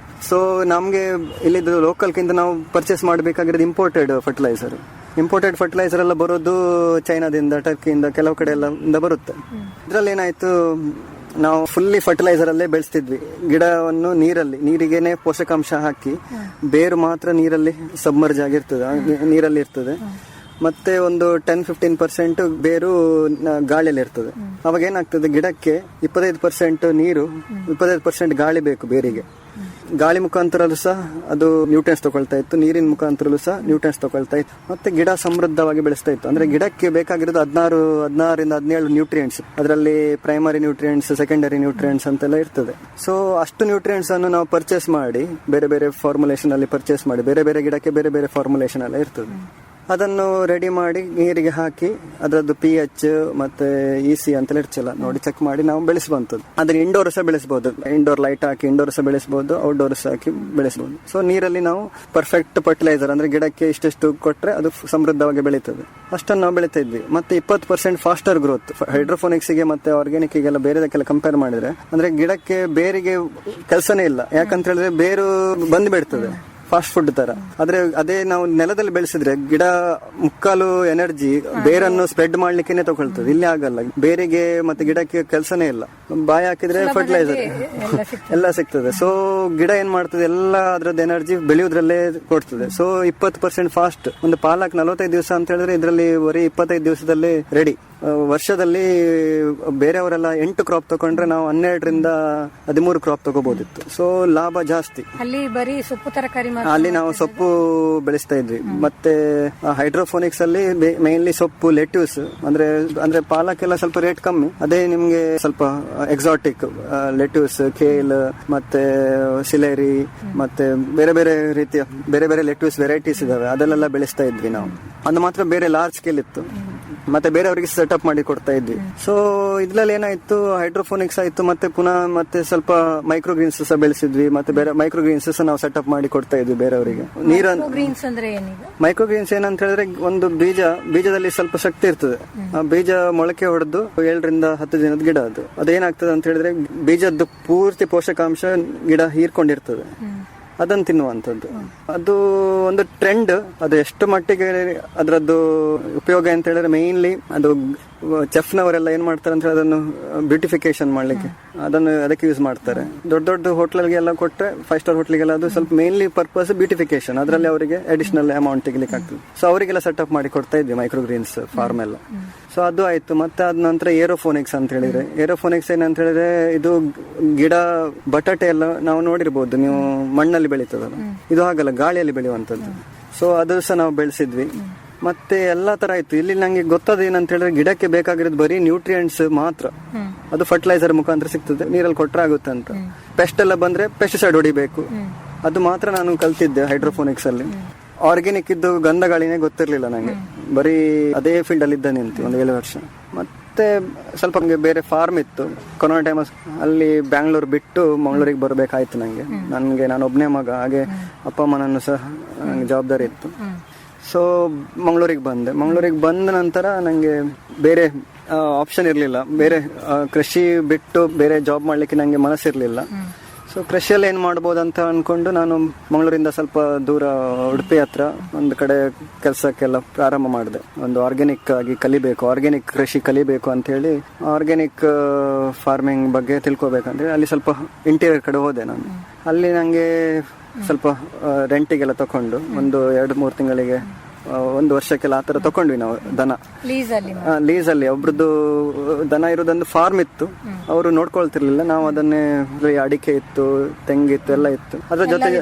ಸೊ ನಮ್ಗೆ ಇಲ್ಲಿದ್ದು ಲೋಕಲ್ಗಿಂತ ನಾವು ಪರ್ಚೇಸ್ ಮಾಡಬೇಕಾಗಿರೋದು ಇಂಪೋರ್ಟೆಡ್ ಫರ್ಟಿಲೈಸರ್ ಎಲ್ಲ ಬರೋದು ಚೈನಾದಿಂದ, ಟರ್ಕಿಯಿಂದ, ಕೆಲವು ಕಡೆ ಎಲ್ಲ ಬರುತ್ತೆ. ಇದ್ರಲ್ಲಿ ಏನಾಯ್ತು, ನಾವು ಫುಲ್ಲಿ ಫರ್ಟಿಲೈಸರ್ ಅಲ್ಲೇ ಬೆಳೆಸ್ತಿದ್ವಿ. ಗಿಡವನ್ನು ನೀರಿಗೇನೆ ಪೋಷಕಾಂಶ ಹಾಕಿ, ಬೇರು ಮಾತ್ರ ನೀರಲ್ಲಿ ಸಬ್ಮರ್ಜ್ ಆಗಿರ್ತದೆ, ನೀರಲ್ಲಿ ಇರ್ತದೆ. ಮತ್ತೆ ಒಂದು 10-15% ಬೇರು ಗಾಳಿಯಲ್ಲಿ ಇರ್ತದೆ. ಅವಾಗ ಏನಾಗ್ತದೆ, ಗಿಡಕ್ಕೆ 25% ನೀರು, 25% ಗಾಳಿ ಬೇಕು ಬೇರಿಗೆ. ಗಾಳಿ ಮುಖಾಂತರಲ್ಲೂ ಸಹ ಅದು ನ್ಯೂಟ್ರಿಯೆಂಟ್ಸ್ ತಗೊಳ್ತಾ ಇತ್ತು, ನೀರಿನ ಮುಖಾಂತರಲ್ಲೂ ಸಹ ನ್ಯೂಟ್ರಿಯೆಂಟ್ಸ್ ತಗೊಳ್ತಾ ಇತ್ತು. ಮತ್ತೆ ಗಿಡ ಸಮೃದ್ಧವಾಗಿ ಬೆಳೆಸ್ತಾ ಇತ್ತು. ಅಂದ್ರೆ ಗಿಡಕ್ಕೆ ಬೇಕಾಗಿರೋದು 16-17 ನ್ಯೂಟ್ರಿಯೆಂಟ್ಸ್. ಅದರಲ್ಲಿ ಪ್ರೈಮರಿ ನ್ಯೂಟ್ರಿಯೆಂಟ್ಸ್, ಸೆಕೆಂಡರಿ ನ್ಯೂಟ್ರಿಯೆಂಟ್ಸ್ ಅಂತೆಲ್ಲ ಇರ್ತದೆ. ಸೊ ಅಷ್ಟು ನ್ಯೂಟ್ರಿಯೆಂಟ್ಸ್ ಅನ್ನು ನಾವು ಪರ್ಚೇಸ್ ಮಾಡಿ, ಬೇರೆ ಬೇರೆ ಫಾರ್ಮುಲೇಷನ್ ಅಲ್ಲಿ ಪರ್ಚೇಸ್ ಮಾಡಿ, ಬೇರೆ ಬೇರೆ ಗಿಡಕ್ಕೆ ಬೇರೆ ಬೇರೆ ಫಾರ್ಮುಲೇಷನ್ ಎಲ್ಲ ಇರ್ತದೆ. ಅದನ್ನು ರೆಡಿ ಮಾಡಿ ನೀರಿಗೆ ಹಾಕಿ ಅದರದ್ದು pH ಮತ್ತೆ EC ಅಂತೆಲ್ಲ ಇರ್ತಿಲ್ಲ ನೋಡಿ ಚೆಕ್ ಮಾಡಿ ನಾವು ಬೆಳೆಸಬಹುದು. ಅದನ್ನ ಇಂಡೋರ್ ಸಹ ಬೆಳೆಸಬಹುದು, ಇಂಡೋರ್ ಲೈಟ್ ಹಾಕಿ ಇಂಡೋರ್ ಸಹ ಬೆಳೆಸಬಹುದು, ಔಟ್ಡೋರ್ ಸಹ ಹಾಕಿ ಬೆಳೆಸಬಹುದು. ಸೊ ನೀರಲ್ಲಿ ನಾವು ಪರ್ಫೆಕ್ಟ್ ಫರ್ಟಿಲೈಸರ್, ಅಂದ್ರೆ ಗಿಡಕ್ಕೆ ಇಷ್ಟೆಷ್ಟು ಕೊಟ್ರೆ ಅದು ಸಮೃದ್ಧವಾಗಿ ಬೆಳೀತದೆ, ಅಷ್ಟನ್ನು ನಾವು ಬೆಳೀತಾ ಇದ್ವಿ. ಮತ್ತೆ 20% ಫಾಸ್ಟರ್ ಗ್ರೋತ್ ಹೈಡ್ರೋಫೋನಿಕ್ಸ್ ಗೆ ಮತ್ತೆ ಆರ್ಗ್ಯಾನಿಕ್ ಗೆಲ್ಲ ಬೇರೆದಕ್ಕೆಲ್ಲ ಕಂಪೇರ್ ಮಾಡಿದ್ರೆ, ಅಂದ್ರೆ ಗಿಡಕ್ಕೆ ಬೇರಿಗೆ ಕೆಲಸನೇ ಇಲ್ಲ. ಯಾಕಂತ ಹೇಳಿದ್ರೆ ಬೇರು ಬಂದು ಬಿಡ್ತದೆ, ಫಾಸ್ಟ್ ಫುಡ್ ತರ. ಆದ್ರೆ ಅದೇ ನಾವು ನೆಲದಲ್ಲಿ ಬೆಳೆಸಿದ್ರೆ ಗಿಡ ಮುಕ್ಕಾಲು ಎನರ್ಜಿ ಬೇರನ್ನು ಸ್ಪ್ರೆಡ್ ಮಾಡ್ಲಿಕ್ಕೆ ತಗೊಳ್ತದೆ. ಇಲ್ಲಿ ಆಗಲ್ಲ, ಬೇರಿಗೆ ಮತ್ತೆ ಗಿಡಕ್ಕೆ ಕೆಲಸನೇ ಇಲ್ಲ. ಬಾಯಿ ಹಾಕಿದ್ರೆ ಫರ್ಟಿಲೈಸರ್ ಎಲ್ಲ ಸಿಗ್ತದೆ. ಸೊ ಗಿಡ ಏನ್ ಮಾಡ್ತದೆ, ಎಲ್ಲ ಅದ್ರದ್ದು ಎನರ್ಜಿ ಬೆಳೆಯುವುದ್ರಲ್ಲೇ ಕೊಡ್ತದೆ. So 20% fast. ಒಂದು ಪಾಲಕ್ 45 ದಿವಸ ಅಂತ ಹೇಳಿದ್ರೆ ಇದರಲ್ಲಿ ಬರೀ 25 ದಿವಸದಲ್ಲಿ ರೆಡಿ. ವರ್ಷದಲ್ಲಿ ಬೇರೆಯವರೆಲ್ಲ 8 ಕ್ರಾಪ್ ತಗೊಂಡ್ರೆ ನಾವು 12ರಿಂದ 13 ಕ್ರಾಪ್ ತಗೋಬಹುದಿತ್ತು. ಸೊ ಲಾಭ ಜಾಸ್ತಿ. ಅಲ್ಲಿ ಬರೀ ಸೊಪ್ಪು ತರಕಾರಿ, ಅಲ್ಲಿ ನಾವು ಸೊಪ್ಪು ಬೆಳೆಸ್ತಾ ಇದ್ವಿ. ಮತ್ತೆ ಹೈಡ್ರೋಫೋನಿಕ್ಸ್ ಅಲ್ಲಿ ಮೇನ್ಲಿ ಸೊಪ್ಪು, ಲೆಟ್ಯೂಸ್, ಅಂದ್ರೆ ಪಾಲಕ್ ಎಲ್ಲ ಸ್ವಲ್ಪ ರೇಟ್ ಕಮ್ಮಿ. ಅದೇ ನಿಮ್ಗೆ ಸ್ವಲ್ಪ ಎಕ್ಸಾಟಿಕ್ ಲೆಟ್ಯೂಸ್, ಕೇಲ್ ಮತ್ತೆ ಸಿಲೇರಿ ಮತ್ತೆ ಬೇರೆ ಬೇರೆ ರೀತಿಯ ಬೇರೆ ಬೇರೆ ಲೆಟ್ಯೂಸ್ ವೆರೈಟೀಸ್ ಇದಾವೆ, ಅದನ್ನೆಲ್ಲ ಬೆಳೆಸ್ತಾ ಇದ್ವಿ ನಾವು. ಅದು ಮಾತ್ರ ಬೇರೆ ಲಾರ್ಜ್ ಸ್ಕೇಲ್ ಇತ್ತು. ಮತ್ತೆ ಬೇರೆಯವರಿಗೆ ಸೆಟಪ್ ಮಾಡಿ ಕೊಡ್ತಾ ಇದ್ವಿ. ಸೊ ಇದ್ರಲ್ಲಿ ಏನಾಯ್ತು, ಹೈಡ್ರೋಫೋನಿಕ್ಸ್ ಆಯ್ತು, ಮತ್ತೆ ಪುನಃ ಮತ್ತೆ ಸ್ವಲ್ಪ ಮೈಕ್ರೋಗ್ರೀನ್ಸ್ ಸಹ ಬೆಳೆಸಿದ್ವಿ. ಮತ್ತೆ ಬೇರೆ ಮೈಕ್ರೋಗ್ರೀನ್ಸ್ ನಾವು ಸೆಟಪ್ ಮಾಡಿ ಕೊಡ್ತಾ ಇದ್ವಿ ಬೇರೆಯವರಿಗೆ. ಮೈಕ್ರೋಗ್ರೀನ್ಸ್ ಏನಂತ ಹೇಳಿದ್ರೆ, ಒಂದು ಬೀಜದಲ್ಲಿ ಸ್ವಲ್ಪ ಶಕ್ತಿ ಇರ್ತದೆ. ಆ ಬೀಜ ಮೊಳಕೆ ಹೊಡೆದು 7ರಿಂದ 10 ದಿನದ ಗಿಡ. ಅದೇನಾಗ್ತದೆ ಅಂತ ಹೇಳಿದ್ರೆ, ಬೀಜದ್ದು ಪೂರ್ತಿ ಪೋಷಕಾಂಶ ಗಿಡ ಹೀರ್ಕೊಂಡಿರ್ತದೆ, ಅದನ್ನು ತಿನ್ನುವಂಥದ್ದು. ಅದು ಒಂದು ಟ್ರೆಂಡ್. ಅದು ಎಷ್ಟು ಮಟ್ಟಿಗೆ ಅದರದ್ದು ಉಪಯೋಗ ಅಂತ ಹೇಳಿದ್ರೆ, ಮೇನ್ಲಿ ಅದು ಚೆಫ್ನವರೆಲ್ಲ ಏನ್ ಮಾಡ್ತಾರೆ ಅಂತ ಹೇಳಿ ಅದನ್ನು ಬ್ಯೂಟಿಫಿಕೇಶನ್ ಮಾಡ್ಲಿಕ್ಕೆ ಅದಕ್ಕೆ ಯೂಸ್ ಮಾಡ್ತಾರೆ. ದೊಡ್ಡ ದೊಡ್ಡ ಹೋಟ್ಲಿಗೆಲ್ಲ ಕೊಟ್ಟರೆ, 5 ಸ್ಟಾರ್ ಹೋಟ್ಲಿಗೆಲ್ಲ ಅದು ಸ್ವಲ್ಪ ಮೇನ್ಲಿ ಪರ್ಪಸ್ ಬ್ಯೂಟಿಫಿಕೇಶನ್. ಅದರಲ್ಲಿ ಅವರಿಗೆ ಅಡಿಷನಲ್ ಅಮೌಂಟ್ ತೆಗಿಲಿಕ್ಕೆ ಆಗ್ತದೆ. ಸೊ ಅವರಿಗೆಲ್ಲ ಸೆಟಪ್ ಮಾಡಿ ಕೊಡ್ತಾ ಇದ್ವಿ ಮೈಕ್ರೋಗ್ರೀನ್ಸ್ ಫಾರ್ಮ್ ಎಲ್ಲ. ಸೊ ಅದು ಆಯ್ತು. ಮತ್ತೆ ಅದ ನಂತರ ಏರೋಫೋನಿಕ್ಸ್ ಅಂತ ಹೇಳಿದ್ರೆ, ಏರೋಫೋನಿಕ್ಸ್ ಏನಂತ ಹೇಳಿದ್ರೆ, ಇದು ಗಿಡ ಬಟಾಟೆ ಎಲ್ಲ ನಾವು ನೋಡಿರ್ಬೋದು ನೀವು, ಮಣ್ಣಲ್ಲಿ ಬೆಳೀತದಲ್ಲ, ಇದು ಹಾಗಲ್ಲ, ಗಾಳಿಯಲ್ಲಿ ಬೆಳೆಯುವಂಥದ್ದು. ಸೊ ಅದು ಸಹ ನಾವು ಬೆಳೆಸಿದ್ವಿ. ಮತ್ತೆ ಎಲ್ಲಾ ತರ ಆಯ್ತು. ಇಲ್ಲಿ ನಂಗೆ ಗೊತ್ತಾದ ಏನಂತ ಹೇಳಿದ್ರೆ, ಗಿಡಕ್ಕೆ ಬೇಕಾಗಿರೋದು ಬರೀ ನ್ಯೂಟ್ರಿಯೆಂಟ್ಸ್ ಮಾತ್ರ. ಅದು ಫರ್ಟಿಲೈಸರ್ ಮುಖಾಂತರ ಸಿಗ್ತದೆ, ನೀರಲ್ಲಿ ಕೊಟ್ಟರೆ ಆಗುತ್ತೆ ಅಂತ. ಪೆಸ್ಟ್ ಎಲ್ಲ ಬಂದ್ರೆ ಪೆಸ್ಟಿಸೈಡ್ ಹೊಡಿಬೇಕು, ಅದು ಮಾತ್ರ ನಾನು ಕಲ್ತಿದ್ದೆ ಹೈಡ್ರೋಫೋನಿಕ್ಸ್ ಅಲ್ಲಿ. ಆರ್ಗ್ಯಾನಿಕ್ ಇದ್ದು ಗಂಧ ಗಾಳಿನೇ ಗೊತ್ತಿರ್ಲಿಲ್ಲ ನಂಗೆ. ಬರೀ ಅದೇ ಫೀಲ್ಡ್ ಅಲ್ಲಿ ಇದ್ದ ನಿಂತು ಒಂದು 7 ವರ್ಷ. ಮತ್ತೆ ಸ್ವಲ್ಪ ಬೇರೆ ಫಾರ್ಮ್ ಇತ್ತು. ಕೊರೋನಾ ಟೈಮ್ ಅಲ್ಲಿ ಬ್ಯಾಂಗ್ಳೂರ್ ಬಿಟ್ಟು ಮಂಗಳೂರಿಗೆ ಬರಬೇಕಾಯ್ತು ನಂಗೆ. ನಾನು ಒಬ್ಬನೇ ಮಗ, ಹಾಗೆ ಅಪ್ಪ ಅಮ್ಮನನ್ನು ಸಹ ನಂಗೆ ಜವಾಬ್ದಾರಿ ಇತ್ತು. ಸೊ ಮಂಗಳೂರಿಗೆ ಬಂದ ನಂತರ ನಂಗೆ ಬೇರೆ ಆಪ್ಷನ್ ಇರಲಿಲ್ಲ. ಬೇರೆ ಕೃಷಿ ಬಿಟ್ಟು ಬೇರೆ ಜಾಬ್ ಮಾಡ್ಲಿಕ್ಕೆ ನಂಗೆ ಮನಸ್ಸಿರ್ಲಿಲ್ಲ. ಸೊ ಕೃಷಿಯಲ್ಲಿ ಏನ್ ಮಾಡ್ಬೋದು ಅಂತ ಅನ್ಕೊಂಡು ನಾನು ಮಂಗಳೂರಿಂದ ಸ್ವಲ್ಪ ದೂರ ಉಡುಪಿ ಹತ್ರ ಒಂದು ಕಡೆ ಕೆಲಸಕ್ಕೆಲ್ಲ ಪ್ರಾರಂಭ ಮಾಡಿದೆ. ಒಂದು ಆರ್ಗ್ಯಾನಿಕ್ ಆಗಿ ಕಲಿಬೇಕು, ಆರ್ಗ್ಯಾನಿಕ್ ಕೃಷಿ ಕಲಿಬೇಕು ಅಂತ ಹೇಳಿ, ಆರ್ಗ್ಯಾನಿಕ್ ಫಾರ್ಮಿಂಗ್ ಬಗ್ಗೆ ತಿಳ್ಕೊಬೇಕಂತ ಅಲ್ಲಿ ಸ್ವಲ್ಪ ಇಂಟೀರಿಯರ್ ಕಡೆ ಹೋದೆ ನಾನು. ಅಲ್ಲಿ ನಂಗೆ ಸ್ವಲ್ಪ ರೆಂಟಿಗೆಲ್ಲ ತಕೊಂಡು ಒಂದು 2-3 ತಿಂಗಳಿಗೆ, 1 ವರ್ಷಕ್ಕೆಲ್ಲ ಆತರ ತಕೊಂಡ್ವಿ ನಾವು ದನ ಲೀಸ್ ಅಲ್ಲಿ. ಒಬ್ರದ್ದು ದನ ಇರೋದೊಂದು ಫಾರ್ಮ್ ಇತ್ತು, ಅವರು ನೋಡ್ಕೊಳ್ತಿರ್ಲಿಲ್ಲ. ನಾವು ಅದನ್ನೇ, ಅಡಿಕೆ ಇತ್ತು, ತೆಂಗಿತ್ತು, ಎಲ್ಲ ಇತ್ತು. ಅದ್ರ ಜೊತೆಗೆ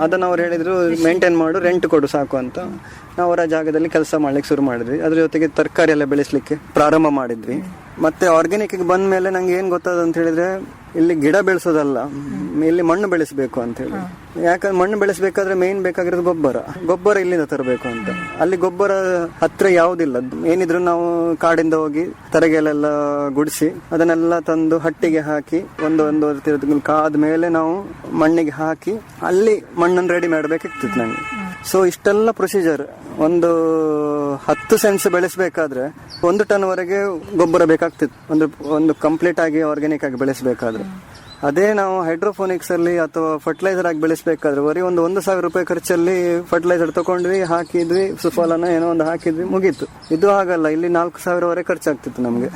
ಅದನ್ನ ಅವ್ರು ಹೇಳಿದ್ರು, ಮೇಂಟೈನ್ ಮಾಡು, ರೆಂಟ್ ಕೊಡು ಸಾಕು ಅಂತ. ನಾವು ಅವರ ಜಾಗದಲ್ಲಿ ಕೆಲಸ ಮಾಡ್ಲಿಕ್ಕೆ ಶುರು ಮಾಡಿದ್ವಿ. ಅದ್ರ ಜೊತೆಗೆ ತರಕಾರಿ ಎಲ್ಲ ಬೆಳೆಸ್ಲಿಕ್ಕೆ ಪ್ರಾರಂಭ ಮಾಡಿದ್ವಿ. ಮತ್ತೆ ಆರ್ಗ್ಯಾನಿಕ್ ಬಂದ ಮೇಲೆ ನಂಗೆ ಏನ್ ಗೊತ್ತಾದ ಅಂತ ಹೇಳಿದ್ರೆ, ಇಲ್ಲಿ ಗಿಡ ಬೆಳೆಸೋದಲ್ಲ, ಇಲ್ಲಿ ಮಣ್ಣು ಬೆಳೆಸಬೇಕು ಅಂತ ಹೇಳಿ. ಯಾಕಂದ್ರೆ ಮಣ್ಣು ಬೆಳೆಸಬೇಕಾದ್ರೆ ಮೇನ್ ಬೇಕಾಗಿರೋದು ಗೊಬ್ಬರ ಇಲ್ಲಿಂದ ತರಬೇಕು ಅಂತ. ಅಲ್ಲಿ ಗೊಬ್ಬರ ಹತ್ರ ಯಾವುದಿಲ್ಲ. ಏನಿದ್ರು ನಾವು ಕಾಡಿಂದ ಹೋಗಿ ತರಗೆಲೆಲ್ಲ ಗುಡಿಸಿ ಅದನ್ನೆಲ್ಲ ತಂದು ಹಟ್ಟಿಗೆ ಹಾಕಿ ಒಂದೂವರೆ ತಿಂಗಳು ಕಾದ ಮೇಲೆ ನಾವು ಮಣ್ಣಿಗೆ ಹಾಕಿ ಅಲ್ಲಿ ಮಣ್ಣನ್ನು ರೆಡಿ ಮಾಡಬೇಕಿತ್ತು ನಂಗೆ. ಸೊ ಇಷ್ಟೆಲ್ಲ ಪ್ರೊಸೀಜರ್. ಒಂದು 10 ಸೆನ್ಸ್ ಬೆಳೆಸಬೇಕಾದ್ರೆ 1 ಟನ್ ವರೆಗೆ ಗೊಬ್ಬರ ಬೇಕಾಗ್ತಿತ್ತು, ಒಂದು ಕಂಪ್ಲೀಟ್ ಆಗಿ ಆರ್ಗ್ಯಾನಿಕ್ ಆಗಿ ಬೆಳೆಸಬೇಕಾದ್ರೆ. ಅದೇ ನಾವು ಹೈಡ್ರೋಫೋನಿಕ್ಸ್ ಅಲ್ಲಿ ಅಥವಾ ಫರ್ಟಿಲೈಸರ್ ಆಗಿ ಬೆಳೆಸಬೇಕಾದ್ರೆ ಬರೀ 1,000 ರೂಪಾಯಿ ಖರ್ಚಲ್ಲಿ ಫರ್ಟಿಲೈಸರ್ ತಗೊಂಡ್ವಿ, ಹಾಕಿದ್ವಿ, ಸುಫಲನ ಏನೋ ಒಂದು ಹಾಕಿದ್ವಿ, ಮುಗೀತು. ಇದು ಆಗಲ್ಲ, ಇಲ್ಲಿ 4,000 ವರೆಗೆ ಖರ್ಚಾಗ್ತಿತ್ತು ನಮ್ಗೆ.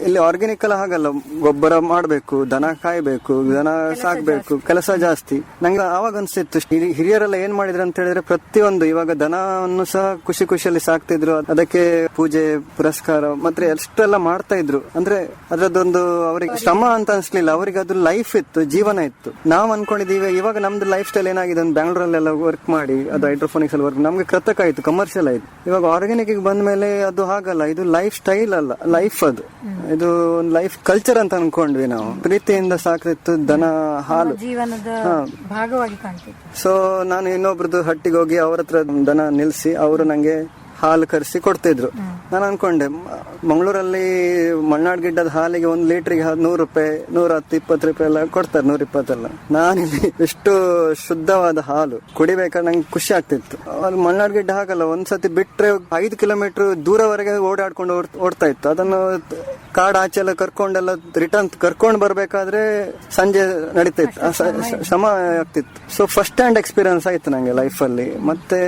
ಇಲ್ಲಿ ಆರ್ಗ್ಯಾನಿಕ್ ಎಲ್ಲ ಹಾಗಲ್ಲ, ಗೊಬ್ಬರ ಮಾಡಬೇಕು, ದನ ಕಾಯ್ಬೇಕು, ದನ ಸಾಕ್ಬೇಕು, ಕೆಲಸ ಜಾಸ್ತಿ. ನಂಗೆ ಆವಾಗ ಅನ್ಸಿತ್ತು, ಹಿರಿಯರೆಲ್ಲ ಏನ್ ಮಾಡಿದ್ರು ಅಂತ ಹೇಳಿದ್ರೆ, ಪ್ರತಿಯೊಂದು ಇವಾಗ ದನವನ್ನು ಸಹ ಖುಷಿಯಲ್ಲಿ ಸಾಕ್ತಿದ್ರು, ಅದಕ್ಕೆ ಪೂಜೆ ಪುರಸ್ಕಾರ ಮತ್ತೆ ಎಷ್ಟೆಲ್ಲ ಮಾಡ್ತಾ ಇದ್ರು. ಅಂದ್ರೆ ಅದರದ್ದೊಂದು ಅವರಿಗೆ ಶ್ರಮ ಅಂತ ಅನ್ಸ್ಲಿಲ್ಲ, ಅವರಿಗೆ ಅದು ಲೈಫ್ ಇತ್ತು, ಜೀವನ ಇತ್ತು. ನಾವ್ ಅನ್ಕೊಂಡಿದೀವಿ ಇವಾಗ ನಮ್ದು ಲೈಫ್ ಸ್ಟೈಲ್ ಏನಾಗಿದೆ, ಬ್ಯಾಂಗ್ಳೂರಲ್ಲೆಲ್ಲ ವರ್ಕ್ ಮಾಡಿ ಅದು ಹೈಡ್ರೋಫೋನಿಕ್ಸ್ ಅಲ್ಲಿ ವರ್ಕ್ ನಮ್ಗೆ ಕೃತಕ ಆಯ್ತು, ಕಮರ್ಷಿಯಲ್ ಆಯ್ತು. ಇವಾಗ ಆರ್ಗ್ಯಾನಿಕ್ ಬಂದ ಮೇಲೆ ಅದು ಹಾಗಲ್ಲ, ಇದು ಲೈಫ್ ಸ್ಟೈಲ್ ಅಲ್ಲ, ಲೈಫ್ ಅದು. ಇದು ಒಂದು ಲೈಫ್ ಕಲ್ಚರ್ ಅಂತ ಅನ್ಕೊಂಡ್ವಿ ನಾವು. ಪ್ರೀತಿಯಿಂದ ಸಾಕ್ತಿತ್ತು ದನ, ಹಾಲು ಜೀವನದ ಭಾಗವಾಗಿ ಕಾಣ್ತಿತ್ತು. ಸೊ ನಾನು ಇನ್ನೊಬ್ರದ್ದು ಹಟ್ಟಿಗೆ ಹೋಗಿ ಅವ್ರ ಹತ್ರ ದನ ನಿಲ್ಸಿ, ಅವರು ನಂಗೆ ಹಾಲು ಕರೆಸಿ ಕೊಡ್ತಿದ್ರು. ನಾನು ಅನ್ಕೊಂಡೆ ಮಂಗಳೂರಲ್ಲಿ ಮಲ್ನಾಡ್ ಗಿಡ್ಡದ ಹಾಲಿಗೆ 1 ಲೀಟರ್ಗೆ 100 ರೂಪಾಯಿ, 110, 20 ರೂಪಾಯಿ ಎಲ್ಲ ಕೊಡ್ತಾರೆ, 120 ಎಲ್ಲ. ನಾನಿಲ್ಲಿ ಎಷ್ಟು ಶುದ್ಧವಾದ ಹಾಲು ಕುಡಿಬೇಕಾದ್ರೆ ನಂಗೆ ಖುಷಿ ಆಗ್ತಿತ್ತು. ಅದು ಮಲ್ನಾಡ್ ಗಿಡ್ಡ ಹಾಗಲ್ಲ, ಒಂದ್ಸತಿ ಬಿಟ್ರೆ 5 ಕಿಲೋಮೀಟರ್ ದೂರವರೆಗೆ ಓಡಾಡ್ಕೊಂಡು ಓಡ್ತಾ ಇತ್ತು. ಅದನ್ನು ಕಾಡು ಆಚೆ ಎಲ್ಲ ಕರ್ಕೊಂಡೆಲ್ಲ ರಿಟರ್ನ್ ಕರ್ಕೊಂಡು ಬರ್ಬೇಕಾದ್ರೆ ಸಂಜೆ ನಡೀತಾ ಇತ್ತು, ಶ್ರಮ ಆಗ್ತಿತ್ತು. ಸೊ ಫಸ್ಟ್ ಹ್ಯಾಂಡ್ ಎಕ್ಸ್ಪೀರಿಯನ್ಸ್ ಆಯ್ತು ನಂಗೆ ಲೈಫ್ ಅಲ್ಲಿ. ಮತ್ತೆ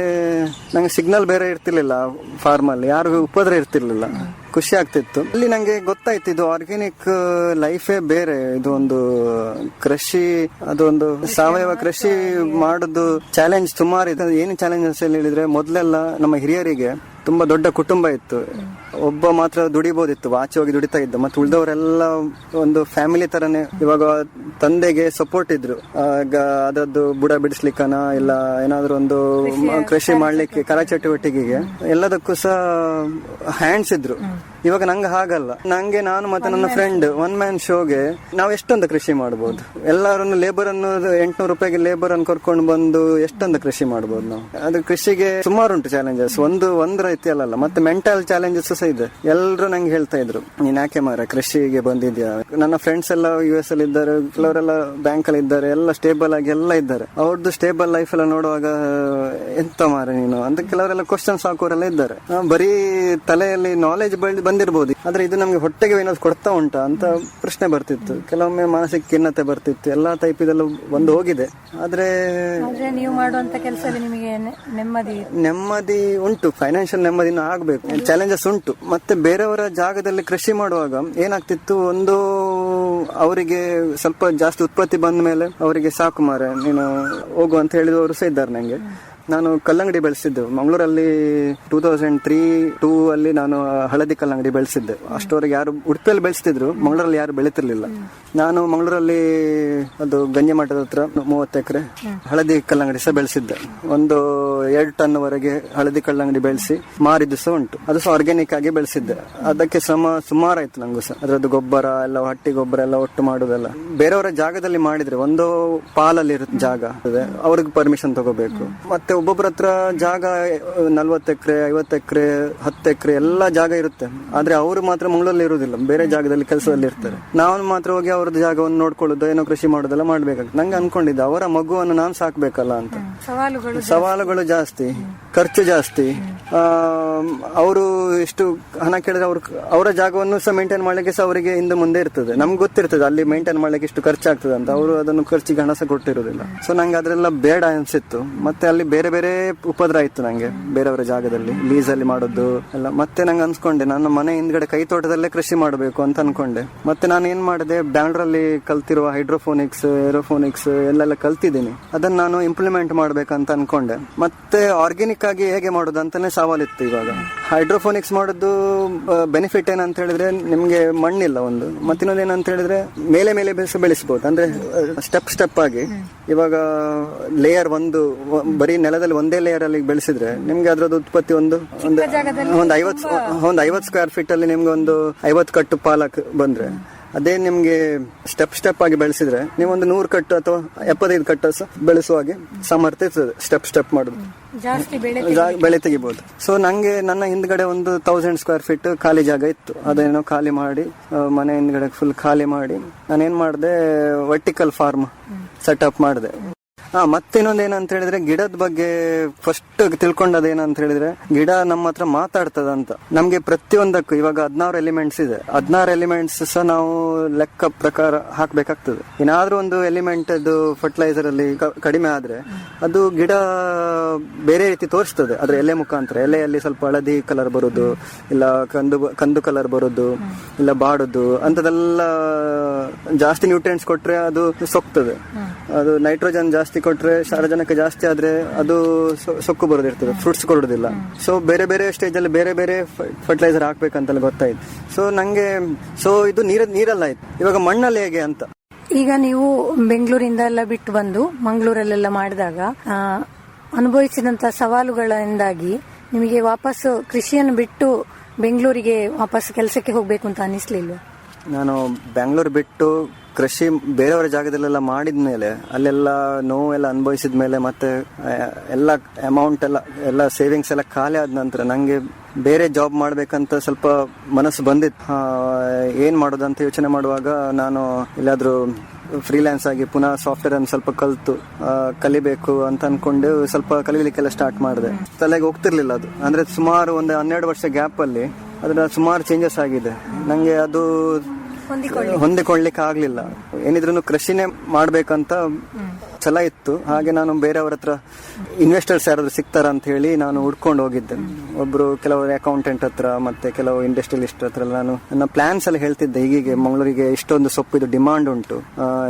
ನಂಗೆ ಸಿಗ್ನಲ್ ಬೇರೆ ಇರ್ತಿರ್ಲಿಲ್ಲ, ಫಾರ್ಮ್ ಅಲ್ಲಿ ಯಾರಿಗೂ ಉಪದ್ರ ಇರ್ತಿರ್ಲಿಲ್ಲ, ಖುಷಿ ಆಗ್ತಿತ್ತು. ಅಲ್ಲಿ ನಂಗೆ ಗೊತ್ತಾಯ್ತು ಇದು ಆರ್ಗ್ಯಾನಿಕ್ ಲೈಫೇ ಬೇರೆ. ಇದು ಒಂದು ಕೃಷಿ, ಅದೊಂದು ಸಾವಯವ ಕೃಷಿ ಮಾಡೋದು ಚಾಲೆಂಜ್ ಸುಮಾರು ಇದೆ. ಏನು ಚಾಲೆಂಜಸ್ ಹೇಳಿದ್ರೆ, ಮೊದಲೆಲ್ಲ ನಮ್ಮ ಹಿರಿಯರಿಗೆ ತುಂಬಾ ದೊಡ್ಡ ಕುಟುಂಬ ಇತ್ತು, ಒಬ್ಬ ಮಾತ್ರ ದುಡಿಬಹುದಿತ್ತು, ಆಚೆ ಹೋಗಿ ದುಡಿತಾ ಇದ್ದ, ಮತ್ತೆ ಉಳಿದವರೆಲ್ಲ ಒಂದು ಫ್ಯಾಮಿಲಿ ತರನೇ. ಇವಾಗ ತಂದೆಗೆ ಸಪೋರ್ಟ್ ಇದ್ರು, ಅದರದ್ದು ಬುಡ ಬಿಡಿಸ್ಲಿಕ್ಕನ ಇಲ್ಲ ಏನಾದ್ರು ಒಂದು ಕೃಷಿ ಮಾಡ್ಲಿಕ್ಕೆ, ಕರ ಚಟುವಟಿಕೆಗೆ ಎಲ್ಲದಕ್ಕೂ ಸಹ ಹ್ಯಾಂಡ್ಸ್ ಇದ್ರು. ಇವಾಗ ನಂಗೆ ಹಾಗಲ್ಲ. ನಂಗೆ ನಾನು ಮತ್ತೆ ನನ್ನ ಫ್ರೆಂಡ್ 1 ಮ್ಯಾನ್ ಶೋಗೆ ನಾವು ಎಷ್ಟೊಂದು ಕೃಷಿ ಮಾಡಬಹುದು. ಎಲ್ಲರನ್ನು ಲೇಬರ್ ಅನ್ನು 800 ರೂಪಾಯಿಗೆ ಲೇಬರ್ ಅನ್ನು ಕರ್ಕೊಂಡು ಬಂದು ಎಷ್ಟೊಂದು ಕೃಷಿ ಮಾಡಬಹುದು ನಾವು. ಅದು ಕೃಷಿಗೆ ಸುಮಾರು ಉಂಟು ಚಾಲೆಂಜಸ್, ಒಂದು ರೀತಿ ಅಲ್ಲ. ಮತ್ತೆ ಮೆಂಟಲ್ ಚಾಲೆಂಜಸ್ ಸಹ ಇದೆ. ಎಲ್ಲರೂ ನಂಗೆ ಹೇಳ್ತಾ ಇದ್ರು, ನೀನ್ ಯಾಕೆ ಮಾರ ಕೃಷಿಗೆ ಬಂದಿದ್ಯಾ. ನನ್ನ ಫ್ರೆಂಡ್ಸ್ ಎಲ್ಲ US ಅಲ್ಲಿ ಇದ್ದಾರೆ, ಕೆಲವರೆಲ್ಲ ಬ್ಯಾಂಕ್ ಅಲ್ಲಿ ಇದ್ದಾರೆ, ಎಲ್ಲ ಸ್ಟೇಬಲ್ ಆಗಿ ಎಲ್ಲ ಇದ್ದಾರೆ. ಅವ್ರದ್ದು ಸ್ಟೇಬಲ್ ಲೈಫ್ ಎಲ್ಲ ನೋಡುವಾಗ ಎಂತ ಮಾರ ನೀನು ಅಂತ ಕೆಲವರೆಲ್ಲ ಕ್ವಶನ್ಸ್ ಹಾಕೋರೆಲ್ಲ ಇದ್ದಾರೆ. ಬರೀ ತಲೆಯಲ್ಲಿ ನಾಲೆಜ್ ಬಂದಿರಬಹುದು, ಆದ್ರೆ ಇದು ನಮ್ಗೆ ಹೊಟ್ಟೆಗೆ ಏನಾದ್ರು ಕೊಡ್ತಾ ಉಂಟಾ ಅಂತ ಪ್ರಶ್ನೆ ಬರ್ತಿತ್ತು. ಕೆಲವೊಮ್ಮೆ ಮಾನಸಿಕ ಖಿನ್ನತೆ ಬರ್ತಿತ್ತು. ಎಲ್ಲಾ ಟೈಪ್ ಇದೆಲ್ಲ ಬಂದು ಹೋಗಿದೆ. ಆದ್ರೆ ನೀವು ಮಾಡುವಂತ ಕೆಲಸದಲ್ಲಿ ನಿಮಗೆ ನೆಮ್ಮದಿ ಉಂಟು, ಫೈನಾನ್ಷಿಯಲ್ ನೆಮ್ಮದಿನ ಆಗ್ಬೇಕು. ಚಾಲೆಂಜಸ್ ಉಂಟು. ಮತ್ತೆ ಬೇರೆಯವರ ಜಾಗದಲ್ಲಿ ಕೃಷಿ ಮಾಡುವಾಗ ಏನಾಗ್ತಿತ್ತು, ಒಂದು ಅವರಿಗೆ ಸ್ವಲ್ಪ ಜಾಸ್ತಿ ಉತ್ಪತ್ತಿ ಬಂದ ಮೇಲೆ ಅವರಿಗೆ ಸಾಕು ಮಾರೆ ನೀನು ಹೋಗು ಅಂತ ಹೇಳಿದವರು ಸಹ ಇದ್ದಾರೆ. ನಂಗೆ ನಾನು ಕಲ್ಲಂಗಡಿ ಬೆಳೆಸಿದ್ದೆ ಮಂಗಳೂರಲ್ಲಿ 2003-2 ಅಲ್ಲಿ ನಾನು ಹಳದಿ ಕಲ್ಲಂಗಡಿ ಬೆಳೆಸಿದ್ದೆ. ಅಷ್ಟವರೆಗೆ ಯಾರು ಉಡುಪಿಯಲ್ಲಿ ಬೆಳೆಸ್ತಿದ್ರು, ಮಂಗಳೂರಲ್ಲಿ ಯಾರು ಬೆಳೀತಿರ್ಲಿಲ್ಲ. ನಾನು ಮಂಗಳೂರಲ್ಲಿ ಅದು ಗಂಜಿ ಮಠದ ಹತ್ರ 30 ಎಕರೆ ಹಳದಿ ಕಲ್ಲಂಗಡಿ ಸಹ ಬೆಳೆಸಿದ್ದೆ. ಒಂದು 2 ಟನ್ ವರೆಗೆ ಹಳದಿ ಕಲ್ಲಂಗಡಿ ಬೆಳೆಸಿ ಮಾರಿದ್ದು ಸಹ ಉಂಟು. ಅದು ಸಹ ಆರ್ಗ್ಯಾನಿಕ್ ಆಗಿ ಬೆಳೆಸಿದ್ದೆ. ಅದಕ್ಕೆ ಸುಮಾರಾಯ್ತು ನಂಗೂ ಸಹ. ಅದರದ್ದು ಗೊಬ್ಬರ ಎಲ್ಲ, ಹಟ್ಟಿ ಗೊಬ್ಬರ ಎಲ್ಲ ಒಟ್ಟು ಮಾಡುದೆಲ್ಲ ಬೇರೆಯವರ ಜಾಗದಲ್ಲಿ ಮಾಡಿದ್ರೆ ಒಂದು ಪಾಲಲ್ಲಿ ಜಾಗ ಅವ್ರಿಗೆ ಪರ್ಮಿಷನ್ ತಗೋಬೇಕು. ಮತ್ತೆ ಒಬ್ಬೊಬ್ಬರ ಹತ್ರ ಜಾಗ 40 ಎಕರೆ 50 ಎಕರೆ 10 ಎಕರೆ ಎಲ್ಲ ಜಾಗ ಇರುತ್ತೆ. ಆದ್ರೆ ಅವರು ಮಾತ್ರ ಮಂಗಳೂರಲ್ಲಿ ಇರುವುದಿಲ್ಲ, ಬೇರೆ ಜಾಗದಲ್ಲಿ ಕೆಲಸದಲ್ಲಿ ಇರ್ತಾರೆ. ನಾವು ಮಾತ್ರ ಹೋಗಿ ಅವ್ರದ್ದು ಜಾಗವನ್ನು ನೋಡ್ಕೊಳ್ಳೋದು, ಏನೋ ಕೃಷಿ ಮಾಡೋದೆಲ್ಲ ಮಾಡ್ಬೇಕಾಗ್ತದೆ. ನಂಗೆ ಅನ್ಕೊಂಡಿದ್ದೆ ಅವರ ಮಗುವನ್ನು ನಾನು ಸಾಕ್ಬೇಕಲ್ಲ ಅಂತ. ಸವಾಲುಗಳು ಜಾಸ್ತಿ, ಖರ್ಚು ಜಾಸ್ತಿ. ಅವರು ಎಷ್ಟು ಹಣ ಕೇಳಿದ್ರೆ ಅವರ ಜಾಗವನ್ನು ಸಹ ಮೇಂಟೈನ್ ಮಾಡ್ಲಿಕ್ಕೆ ಸಹ ಅವರಿಗೆ ಹಿಂದೆ ಮುಂದೆ ಇರ್ತದೆ. ನಮ್ಗೆ ಗೊತ್ತಿರ್ತದೆ ಅಲ್ಲಿ ಮೇಂಟೈನ್ ಮಾಡ್ಲಿಕ್ಕೆ ಇಷ್ಟು ಖರ್ಚಾಗ್ತದೆ ಅಂತ. ಅವರು ಅದನ್ನು ಖರ್ಚಿಗೆ ಹಣ ಸಹ ಕೊಟ್ಟಿರೋದಿಲ್ಲ. ಸೊ ನಂಗೆ ಅದ್ರೆಲ್ಲ ಬೇಡ ಅನ್ಸಿತ್ತು. ಮತ್ತೆ ಅಲ್ಲಿ ಬೇರೆ ಬೇರೆ ಉಪದ್ರ ಆಯ್ತು ನಂಗೆ, ಬೇರೆಯವರ ಜಾಗದಲ್ಲಿ ಲೀಸ್ ಅಲ್ಲಿ ಮಾಡೋದು ಎಲ್ಲ. ಮತ್ತೆ ನಂಗೆ ಅನ್ಸ್ಕೊಂಡೆ ನನ್ನ ಮನೆ ಹಿಂದ್ಗಡೆ ಕೈ ತೋಟದಲ್ಲೇ ಕೃಷಿ ಮಾಡಬೇಕು ಅಂತ ಅನ್ಕೊಂಡೆ. ಮತ್ತೆ ನಾನು ಏನ್ ಮಾಡಿದೆ, ಬ್ಯಾಂಗ್ಳೂರಲ್ಲಿ ಕಲ್ತಿರುವ ಹೈಡ್ರೋಫೋನಿಕ್ಸ್, ಏರೋಫೋನಿಕ್ಸ್ ಎಲ್ಲೆಲ್ಲ ಕಲ್ತಿದ್ದೀನಿ. ಅದನ್ನ ನಾನು ಇಂಪ್ಲಿಮೆಂಟ್ ಮಾಡ್ಬೇಕಂತ ಅನ್ಕೊಂಡೆ. ಮತ್ತೆ ಆರ್ಗ್ಯಾನಿಕ್ ಆಗಿ ಹೇಗೆ ಮಾಡೋದು ಅಂತಾನೆ ಸವಾಲಿತ್ತು. ಇವಾಗ ಹೈಡ್ರೋಫೋನಿಕ್ಸ್ ಮಾಡೋದು ಬೆನಿಫಿಟ್ ಏನಂತ ಹೇಳಿದ್ರೆ, ನಿಮ್ಗೆ ಮಣ್ಣಿಲ್ಲ ಒಂದು, ಮತ್ತಿನ್ನೊಂದು ಏನಂತ ಹೇಳಿದ್ರೆ ಮೇಲೆ ಬೆಳೆಸಬಹುದು. ಅಂದ್ರೆ ಸ್ಟೆಪ್ ಆಗಿ ಇವಾಗ ಲೇಯರ್ ಒಂದು ಬರೀ ನೆಲದಲ್ಲಿ ಒಂದೇ ಲೇಯರ್ ಅಲ್ಲಿ ಬೆಳೆಸಿದ್ರೆ ನಿಮ್ಗೆ ಅದ್ರದ್ದು ಉತ್ಪತ್ತಿ ಒಂದು 50 ಸ್ಕ್ವೇರ್ ಫೀಟ್ ಅಲ್ಲಿ ನಿಮ್ಗೆ ಒಂದು 50 ಕಟ್ಟು ಪಾಲಕ್ ಬಂದ್ರೆ, ಅದೇ ನಿಮ್ಗೆ ಸ್ಟೆಪ್ ಆಗಿ ಬೆಳೆಸಿದ್ರೆ ನೀವು ಒಂದು 100 ಕಟ್ಟು ಅಥವಾ 75 ಕಟ್ಟು ಬೆಳೆಸುವ ಹಾಗೆ ಸಾಮರ್ಥ್ಯ ಇರ್ತದೆ. ಸ್ಟೆಪ್ ಮಾಡೋದು ಬೆಳೆ ತೆಗಿಬಹುದು. ಸೊ ನಂಗೆ ನನ್ನ ಹಿಂದ್ಗಡೆ ಒಂದು 1000 ಸ್ಕ್ವೇರ್ ಫೀಟ್ ಖಾಲಿ ಜಾಗ ಇತ್ತು. ಅದೇನೋ ಖಾಲಿ ಮಾಡಿ, ಮನೆ ಹಿಂದ್ಗಡೆ ಫುಲ್ ಖಾಲಿ ಮಾಡಿ ನಾನೇನ್ ಮಾಡಿದೆ, ವರ್ಟಿಕಲ್ ಫಾರ್ಮ್ ಸೆಟಪ್ ಮಾಡಿದೆ. ಮತ್ತಿನ್ನೊಂದು ಏನಂತ ಹೇಳಿದ್ರೆ, ಗಿಡದ ಬಗ್ಗೆ ಫಸ್ಟ್ ತಿಳ್ಕೊಂಡದೇನಂತ ಹೇಳಿದ್ರೆ, ಗಿಡ ನಮ್ಮ ಹತ್ರ ಮಾತಾಡ್ತದಂತ. ನಮ್ಗೆ ಪ್ರತಿಯೊಂದಕ್ಕೂ ಇವಾಗ 16 ಎಲಿಮೆಂಟ್ಸ್ ಇದೆ. 16 ಎಲಿಮೆಂಟ್ಸ್ ಸಹ ನಾವು ಲೆಕ್ಕ ಪ್ರಕಾರ ಹಾಕ್ಬೇಕಾಗ್ತದೆ. ಏನಾದ್ರೂ ಒಂದು ಎಲಿಮೆಂಟ್ ಅದು ಫರ್ಟಿಲೈಸರ್ ಅಲ್ಲಿ ಕಡಿಮೆ ಆದ್ರೆ ಅದು ಗಿಡ ಬೇರೆ ರೀತಿ ತೋರಿಸ್ತದೆ. ಅದ್ರ ಎಲೆ ಮುಖಾಂತರ ಎಲೆಯಲ್ಲಿ ಸ್ವಲ್ಪ ಹಳದಿ ಕಲರ್ ಬರುದು, ಇಲ್ಲ ಕಂದು ಕಲರ್ ಬರುದು, ಇಲ್ಲ ಬಾಡುದು ಅಂತದೆಲ್ಲ. ಜಾಸ್ತಿ ನ್ಯೂಟ್ರಿಯೆಂಟ್ಸ್ ಕೊಟ್ರೆ ಅದು ಸೊಕ್ತದೆ. ಅದು ನೈಟ್ರೋಜನ್ ಜಾಸ್ತಿ ಕೊಟ್ರೆ, ಸಾರಜನಕ ಜಾಸ್ತಿ ಆದ್ರೆ ಅದು ಸೊಕ್ಕು ಬರೋದಿರ್ತದೆ, ಫ್ರೂಟ್ಸ್ ಕೊಡೋದಿಲ್ಲ. ಸೊ ಬೇರೆ ಬೇರೆ ಸ್ಟೇಜ್ ಅಲ್ಲಿ ಬೇರೆ ಬೇರೆ ಫರ್ಟಿಲೈಸರ್ ಹಾಕ್ಬೇಕಂತೆಲ್ಲ ಗೊತ್ತಾಯ್ತು. ಸೊ ನಂಗೆ ಇದು ನೀರಲ್ಲ ಆಯ್ತು. ಇವಾಗ ಮಣ್ಣಲ್ಲಿ ಹೇಗೆ ಅಂತ. ಈಗ ನೀವು ಬೆಂಗಳೂರಿಂದ ಎಲ್ಲ ಬಿಟ್ಟು ಬಂದು ಮಂಗಳೂರಲ್ಲೆಲ್ಲ ಮಾಡಿದಾಗ ಅನುಭವಿಸಿದಂತ ಸವಾಲುಗಳಿಂದಾಗಿ ನಿಮಗೆ ವಾಪಸ್ ಕೃಷಿಯನ್ನು ಬಿಟ್ಟು ಬೆಂಗಳೂರಿಗೆ ವಾಪಸ್ ಕೆಲಸಕ್ಕೆ ಹೋಗ್ಬೇಕು ಅಂತ ಅನಿಸ್ಲಿಲ್ವ? ನಾನು ಬ್ಯಾಂಗ್ಳೂರ್ ಬಿಟ್ಟು ಕೃಷಿ ಬೇರೆಯವರ ಜಾಗದಲ್ಲೆಲ್ಲ ಮಾಡಿದ್ಮೇಲೆ ಅಲ್ಲೆಲ್ಲ ನೋವೆಲ್ಲ ಅನುಭವಿಸಿದ ಮೇಲೆ ಮತ್ತೆ ಎಲ್ಲ ಅಮೌಂಟ್ ಎಲ್ಲ ಸೇವಿಂಗ್ಸ್ ಎಲ್ಲ ಖಾಲಿ ಆದ ನಂತರ ನಂಗೆ ಬೇರೆ ಜಾಬ್ ಮಾಡ್ಬೇಕಂತ ಸ್ವಲ್ಪ ಮನಸ್ಸು ಬಂದಿತ್ತು. ಏನ್ ಮಾಡೋದಂತ ಯೋಚನೆ ಮಾಡುವಾಗ ನಾನು ಎಲ್ಲಾದ್ರೂ ಫ್ರೀಲ್ಯಾನ್ಸ್ ಆಗಿ ಪುನಃ ಸಾಫ್ಟ್ವೇರ್ ಅನ್ನು ಸ್ವಲ್ಪ ಕಲಿಬೇಕು ಅಂತ ಅನ್ಕೊಂಡು ಸ್ವಲ್ಪ ಕಲಿಲಿಕ್ಕೆಲ್ಲ ಸ್ಟಾರ್ಟ್ ಮಾಡಿದೆ. ತಲೆಗೆ ಹೋಗ್ತಿರ್ಲಿಲ್ಲ ಅದು, ಅಂದ್ರೆ ಸುಮಾರು ಒಂದು 12 ವರ್ಷ ಗ್ಯಾಪ್ ಅಲ್ಲಿ ಅದರ ಸುಮಾರು ಚೇಂಜಸ್ ಆಗಿದೆ. ನಂಗೆ ಅದು ಹೊಂದಿಕೊಳ್ಳಿಕ್ಕೆ ಆಗ್ಲಿಲ್ಲ. ಏನಿದ್ರು ಕೃಷಿನೇ ಮಾಡ್ಬೇಕಂತ ಛಲ ಇತ್ತು. ಹಾಗೆ ನಾನು ಬೇರೆಯವ್ರ ಹತ್ರ ಇನ್ವೆಸ್ಟರ್ಸ್ ಯಾರಾದ್ರೂ ಸಿಗ್ತಾರ ಅಂತ ಹೇಳಿ ನಾನು ಹುಡ್ಕೊಂಡು ಹೋಗಿದ್ದೆ. ಒಬ್ರು ಕೆಲವರು ಅಕೌಂಟೆಂಟ್ ಹತ್ರ ಮತ್ತೆ ಕೆಲವು ಇಂಡಸ್ಟ್ರಿಯಲಿಸ್ಟ್ ಹತ್ರ ನಾನು ನನ್ನ ಪ್ಲಾನ್ಸ್ ಎಲ್ಲ ಹೇಳ್ತಿದ್ದೆ. ಹೀಗೆ ಮಂಗಳೂರಿಗೆ ಇಷ್ಟೊಂದು ಸೊಪ್ಪು ಇದು ಡಿಮಾಂಡ್ ಉಂಟು,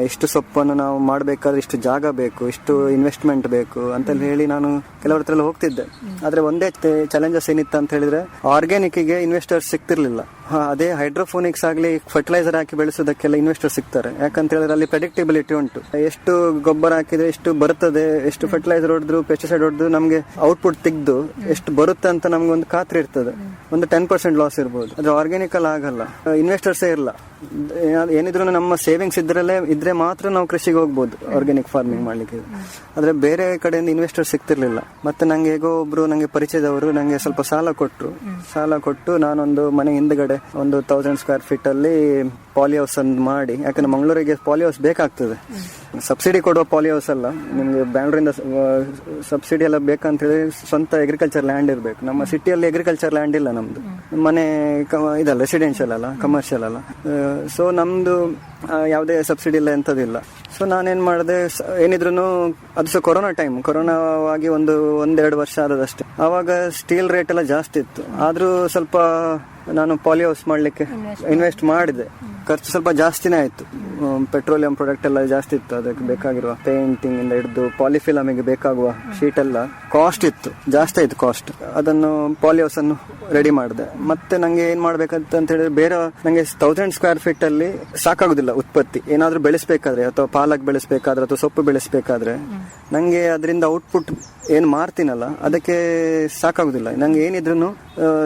ಇಷ್ಟು ಸೊಪ್ಪನ್ನು ನಾವು ಮಾಡ್ಬೇಕಾದ್ರೆ ಇಷ್ಟು ಜಾಗ ಬೇಕು, ಇಷ್ಟು ಇನ್ವೆಸ್ಟ್ಮೆಂಟ್ ಬೇಕು ಅಂತ ಹೇಳಿ ನಾನು ಕೆಲವ್ರ ಹತ್ರ ಎಲ್ಲ ಹೋಗ್ತಿದ್ದೆ. ಆದ್ರೆ ಒಂದೇ ಚಾಲೆಂಜಸ್ ಏನಿತ್ತು ಅಂತ ಹೇಳಿದ್ರೆ ಆರ್ಗ್ಯಾನಿಕ್ ಗೆ ಇನ್ವೆಸ್ಟರ್ಸ್ ಸಿಗ್ತಿರ್ಲಿಲ್ಲ. ಅದೇ ಹೈಡ್ರೋಫೋನಿಕ್ಸ್ ಆಗ್ಲಿ ಫರ್ಟಿಲೈಸರ್ ಹಾಕಿ ಬೆಳೆಸೋದಕ್ಕೆಲ್ಲ ಇನ್ವೆಸ್ಟರ್ ಸಿಗ್ತಾರೆ. ಯಾಕಂತ ಹೇಳಿದ್ರೆ ಅಲ್ಲಿ ಪ್ರೆಡಿಕ್ಟಬಿಲಿಟಿ ಉಂಟು. ಎಷ್ಟು ಗೊಬ್ಬರ ಹಾಕಿದ್ರೆ ಎಷ್ಟು ಬರ್ತದೆ, ಎಷ್ಟು ಫರ್ಟಿಲೈಸರ್ ಹೊಡೆದ್ರು ಪೆಸ್ಟಿಸೈಡ್ ಹೊಡೆದ್ರು ನಮ್ಗೆ ಔಟ್ಪುಟ್ ತೆಗೆದು ಎಷ್ಟು ಬರುತ್ತೆ ಅಂತ ನಮ್ಗೆ ಒಂದು ಖಾತ್ರಿ ಇರ್ತದೆ. ಒಂದು 10% ಲಾಸ್ ಇರ್ಬೋದು. ಆದ್ರೆ ಆರ್ಗ್ಯಾನಿಕ್ ಅಲ್ಲಿ ಆಗಲ್ಲ, ಇನ್ವೆಸ್ಟರ್ಸೇ ಇರಲ್ಲ. ಏನಿದ್ರು ನಮ್ಮ ಸೇವಿಂಗ್ಸ್ ಇದ್ರೆ ಮಾತ್ರ ನಾವು ಕೃಷಿಗೆ ಹೋಗ್ಬೋದು ಆರ್ಗ್ಯಾನಿಕ್ ಫಾರ್ಮಿಂಗ್ ಮಾಡ್ಲಿಕ್ಕೆ. ಆದ್ರೆ ಬೇರೆ ಕಡೆಯಿಂದ ಇನ್ವೆಸ್ಟರ್ ಸಿಗ್ತಿರ್ಲಿಲ್ಲ. ಮತ್ತೆ ನಂಗೆ ಹೇಗೋ ಒಬ್ರು ನಂಗೆ ಪರಿಚಯದವರು ನಂಗೆ ಸ್ವಲ್ಪ ಸಾಲ ಕೊಟ್ಟು ನಾನೊಂದು ಮನೆ ಹಿಂದ್ಗಡೆ ಒಂದು 1000 ಸ್ಕ್ವೇರ್ ಫೀಟ್ ಅಲ್ಲಿ ಪಾಲಿ ಹೌಸ್ ಅನ್ನು ಮಾಡಿ, ಯಾಕಂದ್ರೆ ಮಂಗಳೂರಿಗೆ ಪಾಲಿ ಹೌಸ್ ಬೇಕಾಗ್ತದೆ. ಸಬ್ಸಿಡಿ ಕೊಡುವ ಪಾಲಿ ಹೌಸ್ ಅಲ್ಲ, ನಿಮ್ಗೆ ಬ್ಯಾಂಗ್ಳೂರಿಂದ ಸಬ್ಸಿಡಿ ಎಲ್ಲ ಬೇಕಂತ ಹೇಳಿ ಸ್ವಂತ ಅಗ್ರಿಕಲ್ಚರ್ ಲ್ಯಾಂಡ್ ಇರಬೇಕು. ನಮ್ಮ ಸಿಟಿಯಲ್ಲಿ ಅಗ್ರಿಕಲ್ಚರ್ ಲ್ಯಾಂಡ್ ಇಲ್ಲ, ನಮ್ದು ಮನೆ ಇದಲ್ಲ, ರೆಸಿಡೆನ್ಷಿಯಲ್ ಅಲ್ಲ, ಕಮರ್ಷಿಯಲ್ ಅಲ್ಲ. ಸೊ ನಮ್ದು ಯಾವುದೇ ಸಬ್ಸಿಡಿ ಇಲ್ಲ, ಎಂಥದಿಲ್ಲ. ಸೊ ನಾನೇನ್ ಮಾಡಿದೆ, ಏನಿದ್ರು ಅದು ಸಹ ಕೊರೋನಾವಾಗಿ ಒಂದೆರಡು ವರ್ಷ ಆದದಷ್ಟೇ. ಆವಾಗ ಸ್ಟೀಲ್ ರೇಟ್ ಎಲ್ಲ ಜಾಸ್ತಿ ಇತ್ತು. ಆದ್ರೂ ಸ್ವಲ್ಪ ನಾನು ಪಾಲಿ ಹೌಸ್ ಮಾಡ್ಲಿಕ್ಕೆ ಇನ್ವೆಸ್ಟ್ ಮಾಡಿದೆ. ಖರ್ಚು ಸ್ವಲ್ಪ ಜಾಸ್ತಿನೇ ಆಯ್ತು. ಪೆಟ್ರೋಲಿಯಂ ಪ್ರಾಡಕ್ಟ್ ಎಲ್ಲ ಜಾಸ್ತಿ ಇತ್ತು, ಅದಕ್ಕೆ ಬೇಕಾಗಿರುವ ಪೇಂಟಿಂಗ್ ಇಂದ ಹಿಡಿದು ಪಾಲಿಫಿಲಮಿಗೆ ಬೇಕಾಗುವ ಶೀಟ್ ಎಲ್ಲ ಕಾಸ್ಟ್ ಇತ್ತು, ಜಾಸ್ತಿ ಆಯ್ತು ಕಾಸ್ಟ್. ಅದನ್ನು ಪಾಲಿ ಹೌಸ್ ಅನ್ನು ರೆಡಿ ಮಾಡಿದೆ. ಮತ್ತೆ ನಂಗೆ ಏನ್ ಮಾಡ್ಬೇಕಂತ ಹೇಳಿದ್ರೆ, ಬೇರೆ ನಂಗೆ 1000 ಸ್ಕ್ವೇರ್ ಫೀಟ್ ಅಲ್ಲಿ ಸಾಕಾಗುದಿಲ್ಲ ಉತ್ಪತ್ತಿ. ಏನಾದ್ರೂ ಬೆಳೆಸಬೇಕಾದ್ರೆ ಅಥವಾ ಪಾಲಕ್ ಬೆಳೆಸಬೇಕಾದ್ರೆ ಅಥವಾ ಸೊಪ್ಪು ಬೆಳೆಸಬೇಕಾದ್ರೆ ನಂಗೆ ಅದರಿಂದ ಔಟ್ಪುಟ್ ಏನ್ ಮಾರ್ತೀನಲ್ಲ ಅದಕ್ಕೆ ಸಾಕಾಗುದಿಲ್ಲ. ನಂಗೆ ಏನಿದ್ರು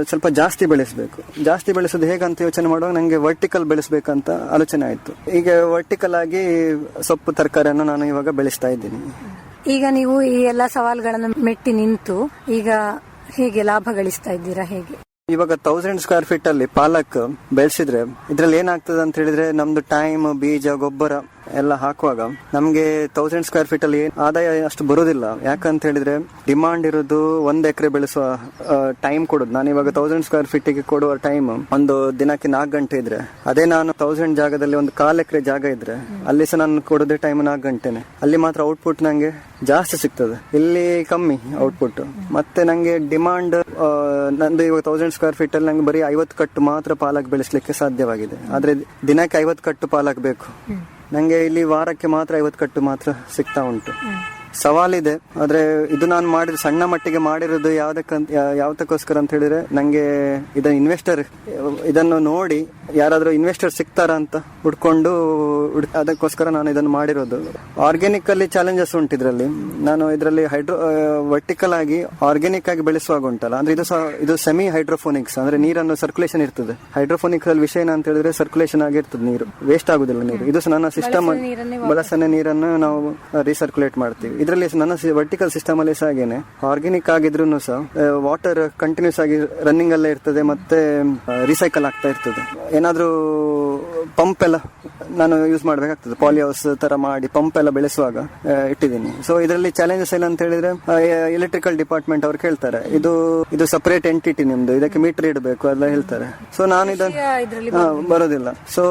ಸ್ವಲ್ಪ ಜಾಸ್ತಿ ಬೆಳೆಸಬೇಕು. ಜಾಸ್ತಿ ಬೆಳೆಸೋದು ಹೇಗಂತ ಯೋಚನೆ ಮಾಡುವಾಗ ನಂಗೆ ವರ್ಟಿಕಲ್ ಬೆಳೆಸಬೇಕಂತ ಆಲೋಚನೆ ಆಯ್ತು. ಈಗ ವರ್ಟಿಕಲ್ ಆಗಿ ಸೊಪ್ಪು ತರಕಾರಿಯನ್ನು ನಾನು ಇವಾಗ ಬೆಳೆಸ್ತಾ ಇದ್ದೀನಿ. ಈಗ ನೀವು ಈ ಎಲ್ಲಾ ಸವಾಲುಗಳನ್ನು ಮೆಟ್ಟಿ ನಿಂತು ಈಗ ಹೇಗೆ ಲಾಭ ಗಳಿಸ್ತಾ ಇದ್ದೀರಾ? ಹೇಗೆ ಇವಾಗ 1000 ಸ್ಕ್ವೇರ್ ಫೀಟ್ ಅಲ್ಲಿ ಪಾಲಕ್ ಬೆಳೆಸಿದ್ರೆ ಇದ್ರಲ್ಲಿ ಏನಾಗ್ತದೆ ಅಂತ ಹೇಳಿದ್ರೆ, ನಮ್ದು ಟೈಮ್, ಬೀಜ, ಗೊಬ್ಬರ ಎಲ್ಲ ಹಾಕುವಾಗ ನಮ್ಗೆ 1000 ಸ್ಕ್ವೇರ್ ಫೀಟ್ ಅಲ್ಲಿ ಆದಾಯ ಅಷ್ಟು ಬರುದಿಲ್ಲ. ಯಾಕಂತ ಹೇಳಿದ್ರೆ ಡಿಮಾಂಡ್ ಇರೋದು 1 ಎಕರೆ ಬೆಳೆಸುವ ಟೈಮ್ ಕೊಡೋದು. ನಾನು ಇವಾಗ 1000 ಸ್ಕ್ವೇರ್ ಫೀಟ್ ಗೆ ಕೊಡುವ ಟೈಮ್ ಒಂದು ದಿನಕ್ಕೆ 4 ಗಂಟೆ ಇದ್ರೆ, ಅದೇ ನಾನು 1000 ಜಾಗದಲ್ಲಿ ಒಂದು 1/4 ಎಕರೆ ಜಾಗ ಇದ್ರೆ ಅಲ್ಲಿ ಸಹ ನಾನು ಕೊಡೋದೇ ಟೈಮ್ 4 ಗಂಟೆನೆ. ಅಲ್ಲಿ ಮಾತ್ರ ಔಟ್ಪುಟ್ ನಂಗೆ ಜಾಸ್ತಿ ಸಿಗ್ತದೆ, ಇಲ್ಲಿ ಕಮ್ಮಿ ಔಟ್ಪುಟ್. ಮತ್ತೆ ನಂಗೆ ಡಿಮಾಂಡ್ ನಂದು ಇವಾಗ 1000 ಸ್ಕ್ವೇರ್ ಫೀಟ್ ಅಲ್ಲಿ ನಂಗೆ ಬರೀ 50 ಕಟ್ಟು ಮಾತ್ರ ಪಾಲಕ್ ಬೆಳೆಸಲಿಕ್ಕೆ ಸಾಧ್ಯವಾಗಿದೆ. ಆದ್ರೆ ದಿನಕ್ಕೆ 50 ಕಟ್ಟು ಪಾಲಕ್ ಬೇಕು. ನಂಗೆ ಇಲ್ಲಿ ವಾರಕ್ಕೆ ಮಾತ್ರ 50 ಕಟ್ಟು ಮಾತ್ರ ಸಿಗ್ತಾ ಉಂಟು. ಸವಾಲಿದೆ. ಆದ್ರೆ ಇದು ನಾನು ಮಾಡಿದ ಸಣ್ಣ ಮಟ್ಟಿಗೆ ಮಾಡಿರೋದು ಯಾವ್ದಕ್ಕೋಸ್ಕರ ಅಂತ ಹೇಳಿದ್ರೆ, ನಂಗೆ ಇದನ್ನು ನೋಡಿ ಯಾರಾದ್ರೂ ಇನ್ವೆಸ್ಟರ್ ಸಿಗ್ತಾರ ಅಂತ ಹುಡ್ಕೊಂಡು ಅದಕ್ಕೋಸ್ಕರ ನಾನು ಇದನ್ನು ಮಾಡಿರೋದು. ಆರ್ಗ್ಯಾನಿಕ್ ಅಲ್ಲಿ ಚಾಲೆಂಜಸ್ ಉಂಟು ಇದರಲ್ಲಿ. ನಾನು ಇದರಲ್ಲಿ ವರ್ಟಿಕಲ್ ಆಗಿ ಆರ್ಗ್ಯಾನಿಕ್ ಆಗಿ ಬೆಳೆಸುವಾಗ ಉಂಟಲ್ಲ, ಅಂದ್ರೆ ಇದು ಸೆಮಿ ಹೈಡ್ರೋಫೋನಿಕ್ಸ್, ಅಂದ್ರೆ ನೀರನ್ನು ಸರ್ಕ್ಯುಲೇಷನ್ ಇರ್ತದೆ. ಹೈಡ್ರೋಫೋನಿಕ್ಸ್ ಅಲ್ಲಿ ವಿಷಯ ಏನಂತ ಹೇಳಿದ್ರೆ ಸರ್ಕ್ಯುಲೇಷನ್ ಆಗಿರ್ತದೆ, ನೀರು ವೇಸ್ಟ್ ಆಗುದಿಲ್ಲ. ನೀರು ಇದು ನನ್ನ ಸಿಸ್ಟಮ್, ಬಳಸನೆ ನೀರನ್ನು ನಾವು ರೀಸರ್ಕ್ಯುಲೇಟ್ ಮಾಡ್ತೀವಿ. ಇದರಲ್ಲಿ ನನ್ನ ವರ್ಟಿಕಲ್ ಸಿಸ್ಟಮ್ ಅಲ್ಲಿ ಸಹ ಹಾಗೇನೆ ಆರ್ಗ್ಯಾನಿಕ್ ಆಗಿದ್ರು ಸಹ ವಾಟರ್ ಕಂಟಿನ್ಯೂಸ್ ಆಗಿ ರನ್ನಿಂಗ್ ಅಲ್ಲೇ ಇರ್ತದೆ, ಮತ್ತೆ ರೀಸೈಕಲ್ ಆಗ್ತಾ ಇರ್ತದೆ. ಏನಾದ್ರೂ ಪಂಪ್ ಎಲ್ಲ ನಾನು ಯೂಸ್ ಮಾಡ್ಬೇಕಾಗ್ತದೆ. ಪಾಲಿ ಹೌಸ್ ತರ ಮಾಡಿ ಪಂಪ್ ಎಲ್ಲ ಬೆಳೆಸುವಾಗ ಇಟ್ಟಿದ್ದೀನಿ. ಸೊ ಇದರಲ್ಲಿ ಚಾಲೆಂಜಸ್ ಏನು ಅಂತ ಹೇಳಿದ್ರೆ, ಎಲೆಕ್ಟ್ರಿಕಲ್ ಡಿಪಾರ್ಟ್ಮೆಂಟ್ ಅವ್ರು ಕೇಳ್ತಾರೆ, ಇದು ಸಪರೇಟ್ ಎಂಟಿಟಿ ನಿಮ್ದು, ಇದಕ್ಕೆ ಮೀಟರ್ ಇಡಬೇಕು ಎಲ್ಲ ಹೇಳ್ತಾರೆ. ಸೊ ನಾನು ಇದನ್ನು ಬರೋದಿಲ್ಲ. ಸೊ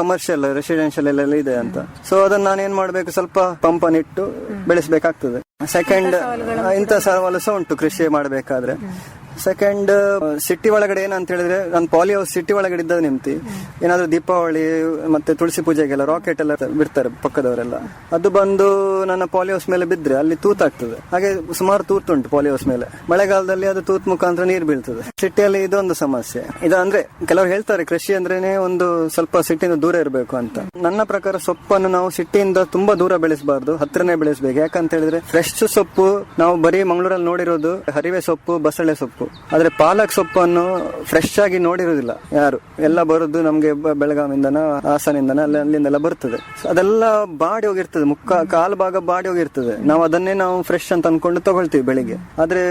ಕಮರ್ಷಿಯಲ್, ರೆಸಿಡೆನ್ಷಿಯಲ್ ಎಲ್ಲ ಇದೆ ಅಂತ. ಸೊ ಅದನ್ನ ನಾನು ಏನ್ ಮಾಡ್ಬೇಕು, ಸ್ವಲ್ಪ ಪಂಪ್ ಅನ್ನು ಇಟ್ಟು ಬೆಳೆಸಬೇಕಾಗ್ತದೆ. ಸೆಕೆಂಡ್, ಇಂಥ ಸವಾಲು ಸಹ ಉಂಟು ಕೃಷಿ ಮಾಡಬೇಕಾದ್ರೆ. ಸೆಕೆಂಡ್, ಸಿಟಿ ಒಳಗಡೆ ಏನಂತ ಹೇಳಿದ್ರೆ, ನಾನು ಪಾಲಿ ಹೌಸ್ ಸಿಟಿ ಒಳಗಡೆ ಇದ್ದ ನಿಂತಿ ಏನಾದ್ರೂ ದೀಪಾವಳಿ ಮತ್ತೆ ತುಳಸಿ ಪೂಜೆಗೆಲ್ಲ ರಾಕೆಟ್ ಎಲ್ಲ ಬಿಡ್ತಾರೆ ಪಕ್ಕದವರೆಲ್ಲ. ಅದು ಬಂದು ನನ್ನ ಪಾಲಿ ಹೌಸ್ ಮೇಲೆ ಬಿದ್ರೆ ಅಲ್ಲಿ ತೂತಾಗ್ತದೆ. ಹಾಗೆ ಸುಮಾರು ತೂತುಂಟು ಪಾಲಿ ಹೌಸ್ ಮೇಲೆ. ಮಳೆಗಾಲದಲ್ಲಿ ಅದು ತೂತ್ ಮುಖಾಂತರ ನೀರು ಬೀಳ್ತದೆ. ಸಿಟಿಯಲ್ಲಿ ಇದೊಂದು ಸಮಸ್ಯೆ. ಇದು ಅಂದ್ರೆ ಕೆಲವರು ಹೇಳ್ತಾರೆ ಕೃಷಿ ಅಂದ್ರೇನೆ ಒಂದು ಸ್ವಲ್ಪ ಸಿಟಿಯಿಂದ ದೂರ ಇರಬೇಕು ಅಂತ. ನನ್ನ ಪ್ರಕಾರ ಸೊಪ್ಪನ್ನು ನಾವು ಸಿಟಿಯಿಂದ ತುಂಬಾ ದೂರ ಬೆಳೆಸಬಾರ್ದು, ಹತ್ರನೇ ಬೆಳೆಸಬೇಕು. ಯಾಕಂತ ಹೇಳಿದ್ರೆ ಫ್ರೆಶ್ ಸೊಪ್ಪು ನಾವು ಬರೀ ಮಂಗಳೂರಲ್ಲಿ ನೋಡಿರೋದು ಹರಿವೆ ಸೊಪ್ಪು, ಬಸಳೆ ಸೊಪ್ಪು. ಸೊಪ್ಪು. ಆದ್ರೆ ಪಾಲಕ್ ಸೊಪ್ಪನ್ನು ಫ್ರೆಶ್ ಆಗಿ ನೋಡಿರುವುದಿಲ್ಲ ಯಾರು. ಎಲ್ಲ ಬರುದು ನಮ್ಗೆ ಬೆಳಗಾವಿಂದನ, ಹಾಸನಿಂದನ, ಅಲ್ಲಿಂದೆಲ್ಲ ಬರ್ತದೆ. ಅದೆಲ್ಲ ಬಾಡಿ ಹೋಗಿರ್ತದೆ, ಕಾಲು ಭಾಗ ಬಾಡಿ ಹೋಗಿರ್ತದೆ. ನಾವು ಅದನ್ನೇ ನಾವು ಫ್ರೆಶ್ ಅಂತ ಅನ್ಕೊಂಡು ತಗೊಳ್ತೀವಿ ಬೆಳಿಗ್ಗೆ. ಆದ್ರೆ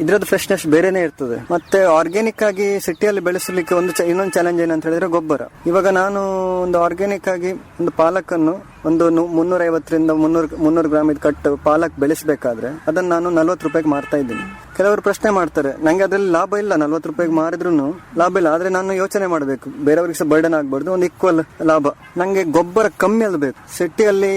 ಇದ್ರದ್ದು ಫ್ರೆಶ್ನೆಸ್ ಬೇರೆನೆ ಇರ್ತದೆ. ಮತ್ತೆ ಆರ್ಗ್ಯಾನಿಕ್ ಆಗಿ ಸಿಟಿಯಲ್ಲಿ ಬೆಳೆಸಲಿಕ್ಕೆ ಇನ್ನೊಂದು ಚಾಲೆಂಜ್ ಏನಂತ ಹೇಳಿದ್ರೆ ಗೊಬ್ಬರ. ಇವಾಗ ನಾನು ಒಂದು ಆರ್ಗ್ಯಾನಿಕ್ ಆಗಿ ಒಂದು ಪಾಲಕನ್ನು ಒಂದು 350ರಿಂದ 300 ಗ್ರಾಮ್ ಕಟ್ಟು ಪಾಲಕ್ ಬೆಳೆಸಬೇಕಾದ್ರೆ ಅದನ್ನ ನಾನು 40 ರೂಪಾಯಿಗೆ ಮಾರ್ತಾ ಇದ್ದೀನಿ. ಕೆಲವರು ಪ್ರಶ್ನೆ ಮಾಡ್ತಾರೆ, ನಂಗೆ ಅದ್ರಲ್ಲಿ ಲಾಭ ಇಲ್ಲ, 40 ರೂಪಾಯಿಗೆ ಮಾರಿದ್ರು ಲಾಭ ಇಲ್ಲ. ಆದ್ರೆ ನಾನು ಯೋಚನೆ ಮಾಡಬೇಕು, ಬೇರೆಯವ್ರಿಗೆ ಸಹ ಬರ್ಡನ್ ಆಗ್ಬಾರ್ದು, ಒಂದು ಈಕ್ವಲ್ ಲಾಭ. ನಂಗೆ ಗೊಬ್ಬರ ಕಮ್ಮಿ ಅಲ್ಬೇಕು. ಸಿಟಿಯಲ್ಲಿ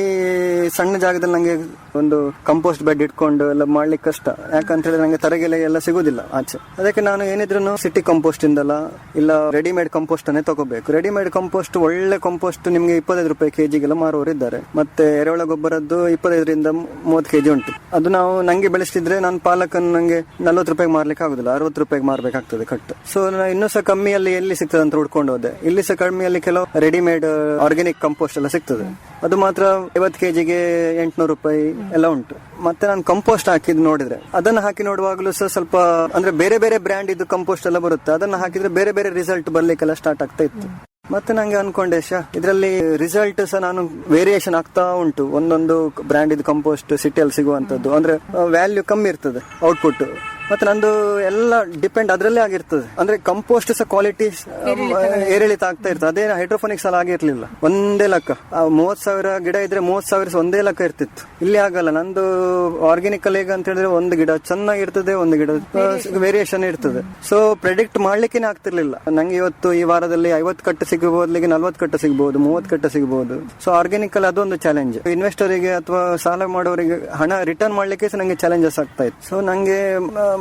ಸಣ್ಣ ಜಾಗದಲ್ಲಿ ನಂಗೆ ಒಂದು ಕಂಪೋಸ್ಟ್ ಬೆಡ್ ಇಟ್ಕೊಂಡು ಎಲ್ಲ ಮಾಡ್ಲಿಕ್ಕೆ ಕಷ್ಟ. ಯಾಕಂತ ಹೇಳಿದ್ರೆ ನಂಗೆ ತರಗೆಲೆ ಎಲ್ಲ ಸಿಗುದಿಲ್ಲ ಆಚೆ. ಅದಕ್ಕೆ ನಾನು ಏನಿದ್ರು ಸಿಟಿ ಕಂಪೋಸ್ಟ್ ಇಂದಲ್ಲ, ಇಲ್ಲ ರೆಡಿಮೇಡ್ ಕಂಪೋಸ್ಟ್ ಅನ್ನೇ ತಗೋಬೇಕು. ರೆಡಿಮೇಡ್ ಕಂಪೋಸ್ಟ್, ಒಳ್ಳೆ ಕಂಪೋಸ್ಟ್ ನಿಮ್ಗೆ 25 ರೂಪಾಯಿ ಕೆಜಿಗೆಲ್ಲ ಮಾರುವವರು ಇದ್ದಾರೆ. ಮತ್ತೆ ಎರೆಹುಳ ಗೊಬ್ಬರದ್ದು 25ರಿಂದ 30 ಕೆಜಿ ಉಂಟು. ಅದು ನಾವು ನಂಗೆ ಬೆಳೆಸ್ತಿದ್ರೆ ನಾನು ಪಾಲಕನ್ನು ನಂಗೆ 40 ರೂಪಾಯಿಗೆ ಮಾರ್ಲಿಕ್ಕೆ ಆಗುದಿಲ್ಲ, 60 ರೂಪಾಯಿಗೆ ಮಾರ್ಬೇಕಾಗ್ತದೆ ಕಟ್ಟು. ಸೊ ಇನ್ನೂ ಸಹ ಕಮ್ಮಿಯಲ್ಲಿ ಎಲ್ಲಿ ಸಿಗ್ತದೆ ಅಂತ ಹುಡ್ಕೊಂಡು ಹೋದೆ. ಇಲ್ಲಿ ಸಹ ಕಮ್ಮಿಯಲ್ಲಿ ಕೆಲವು ರೆಡಿಮೇಡ್ ಆರ್ಗ್ಯಾನಿಕ್ ಕಂಪೋಸ್ಟ್ ಎಲ್ಲ ಸಿಗ್ತದೆ. ಅದು ಮಾತ್ರ 50 ಕೆಜಿಗೆ 800 ರೂಪಾಯಿ ಎಲ್ಲ ಉಂಟು. ಮತ್ತೆ ನಾನು ಕಂಪೋಸ್ಟ್ ಹಾಕಿದ್ ನೋಡಿದ್ರೆ, ಅದನ್ನ ಹಾಕಿ ನೋಡುವಾಗಲೂ ಸಹ ಸ್ವಲ್ಪ ಅಂದ್ರೆ ಬೇರೆ ಬೇರೆ ಬ್ರ್ಯಾಂಡ್ ಇದ್ದು ಕಂಪೋಸ್ಟ್ ಎಲ್ಲ ಬರುತ್ತೆ. ಅದನ್ನ ಹಾಕಿದ್ರೆ ಬೇರೆ ಬೇರೆ ರಿಸಲ್ಟ್ ಬರ್ಲಿಕ್ಕೆಲ್ಲ ಸ್ಟಾರ್ಟ್ ಆಗ್ತಾ ಇತ್ತು. ಮತ್ತೆ ನಂಗೆ ಅನ್ಕೊಂಡೆ, ಇದರಲ್ಲಿ ರಿಸಲ್ಟ್ ಸಹ ನಾನು ವೇರಿಯೇಷನ್ ಆಗ್ತಾ ಉಂಟು. ಒಂದೊಂದು ಬ್ರ್ಯಾಂಡ್ ಇದು ಕಂಪೋಸ್ಟ್ ಸಿಟಿಯಲ್ಲಿ ಸಿಗುವಂತದ್ದು ಅಂದ್ರೆ ವ್ಯಾಲ್ಯೂ ಕಮ್ಮಿ ಇರ್ತದೆ ಔಟ್ಪುಟ್. ಮತ್ತೆ ನಂದು ಎಲ್ಲ ಡಿಪೆಂಡ್ ಅದ್ರಲ್ಲೇ ಆಗಿರ್ತದೆ. ಅಂದ್ರೆ ಕಂಪೋಸ್ಟ್ ಸಹ ಕ್ವಾಲಿಟಿ ಏರಿಳಿತ ಆಗ್ತಾ ಇರ್ತದೆ. ಅದೇ ಹೈಡ್ರೋಫೋನಿಕ್ಸ್ ಎಲ್ಲ ಆಗಿರ್ಲಿಲ್ಲ. ಒಂದೇ ಲೆಕ್ಕ 30,000 ಗಿಡ ಇದ್ರೆ 30,000 ಒಂದೇ ಲೆಕ್ಕ ಇರ್ತಿತ್ತು. ಇಲ್ಲಿ ಆಗಲ್ಲ. ನಂದು ಆರ್ಗ್ಯಾನಿಕ್ ಹೇಗೆ ಅಂತ ಹೇಳಿದ್ರೆ ಒಂದು ಗಿಡ ಚೆನ್ನಾಗಿರ್ತದೆ, ಒಂದು ಗಿಡ ವೇರಿಯೇಷನ್ ಇರ್ತದೆ. ಸೊ ಪ್ರೆಡಿಕ್ಟ್ ಮಾಡ್ಲಿಕ್ಕೆ ಆಗ್ತಿರ್ಲಿಲ್ಲ. ನಂಗೆ ಇವತ್ತು ಈ ವಾರದಲ್ಲಿ 50 ಕಟ್ಟು ಸಿಗಬಹುದು, 40 ಕಟ್ಟು ಸಿಗಬಹುದು, 30 ಕಟ್ಟು ಸಿಗಬಹುದು. ಸೊ ಆರ್ಗ್ಯಾನಿಕ್ ಅಲ್ಲಿ ಅದೊಂದು ಚಾಲೆಂಜ್. ಇನ್ವೆಸ್ಟರಿಗೆ ಅಥವಾ ಸಾಲ ಮಾಡೋರಿಗೆ ಹಣ ರಿಟರ್ನ್ ಮಾಡ್ಲಿಕ್ಕೆ ಸಹ ನಂಗೆ ಚಾಲೆಂಜಸ್ ಆಗ್ತಾ ಇತ್ತು. ಸೊ ನಂಗೆ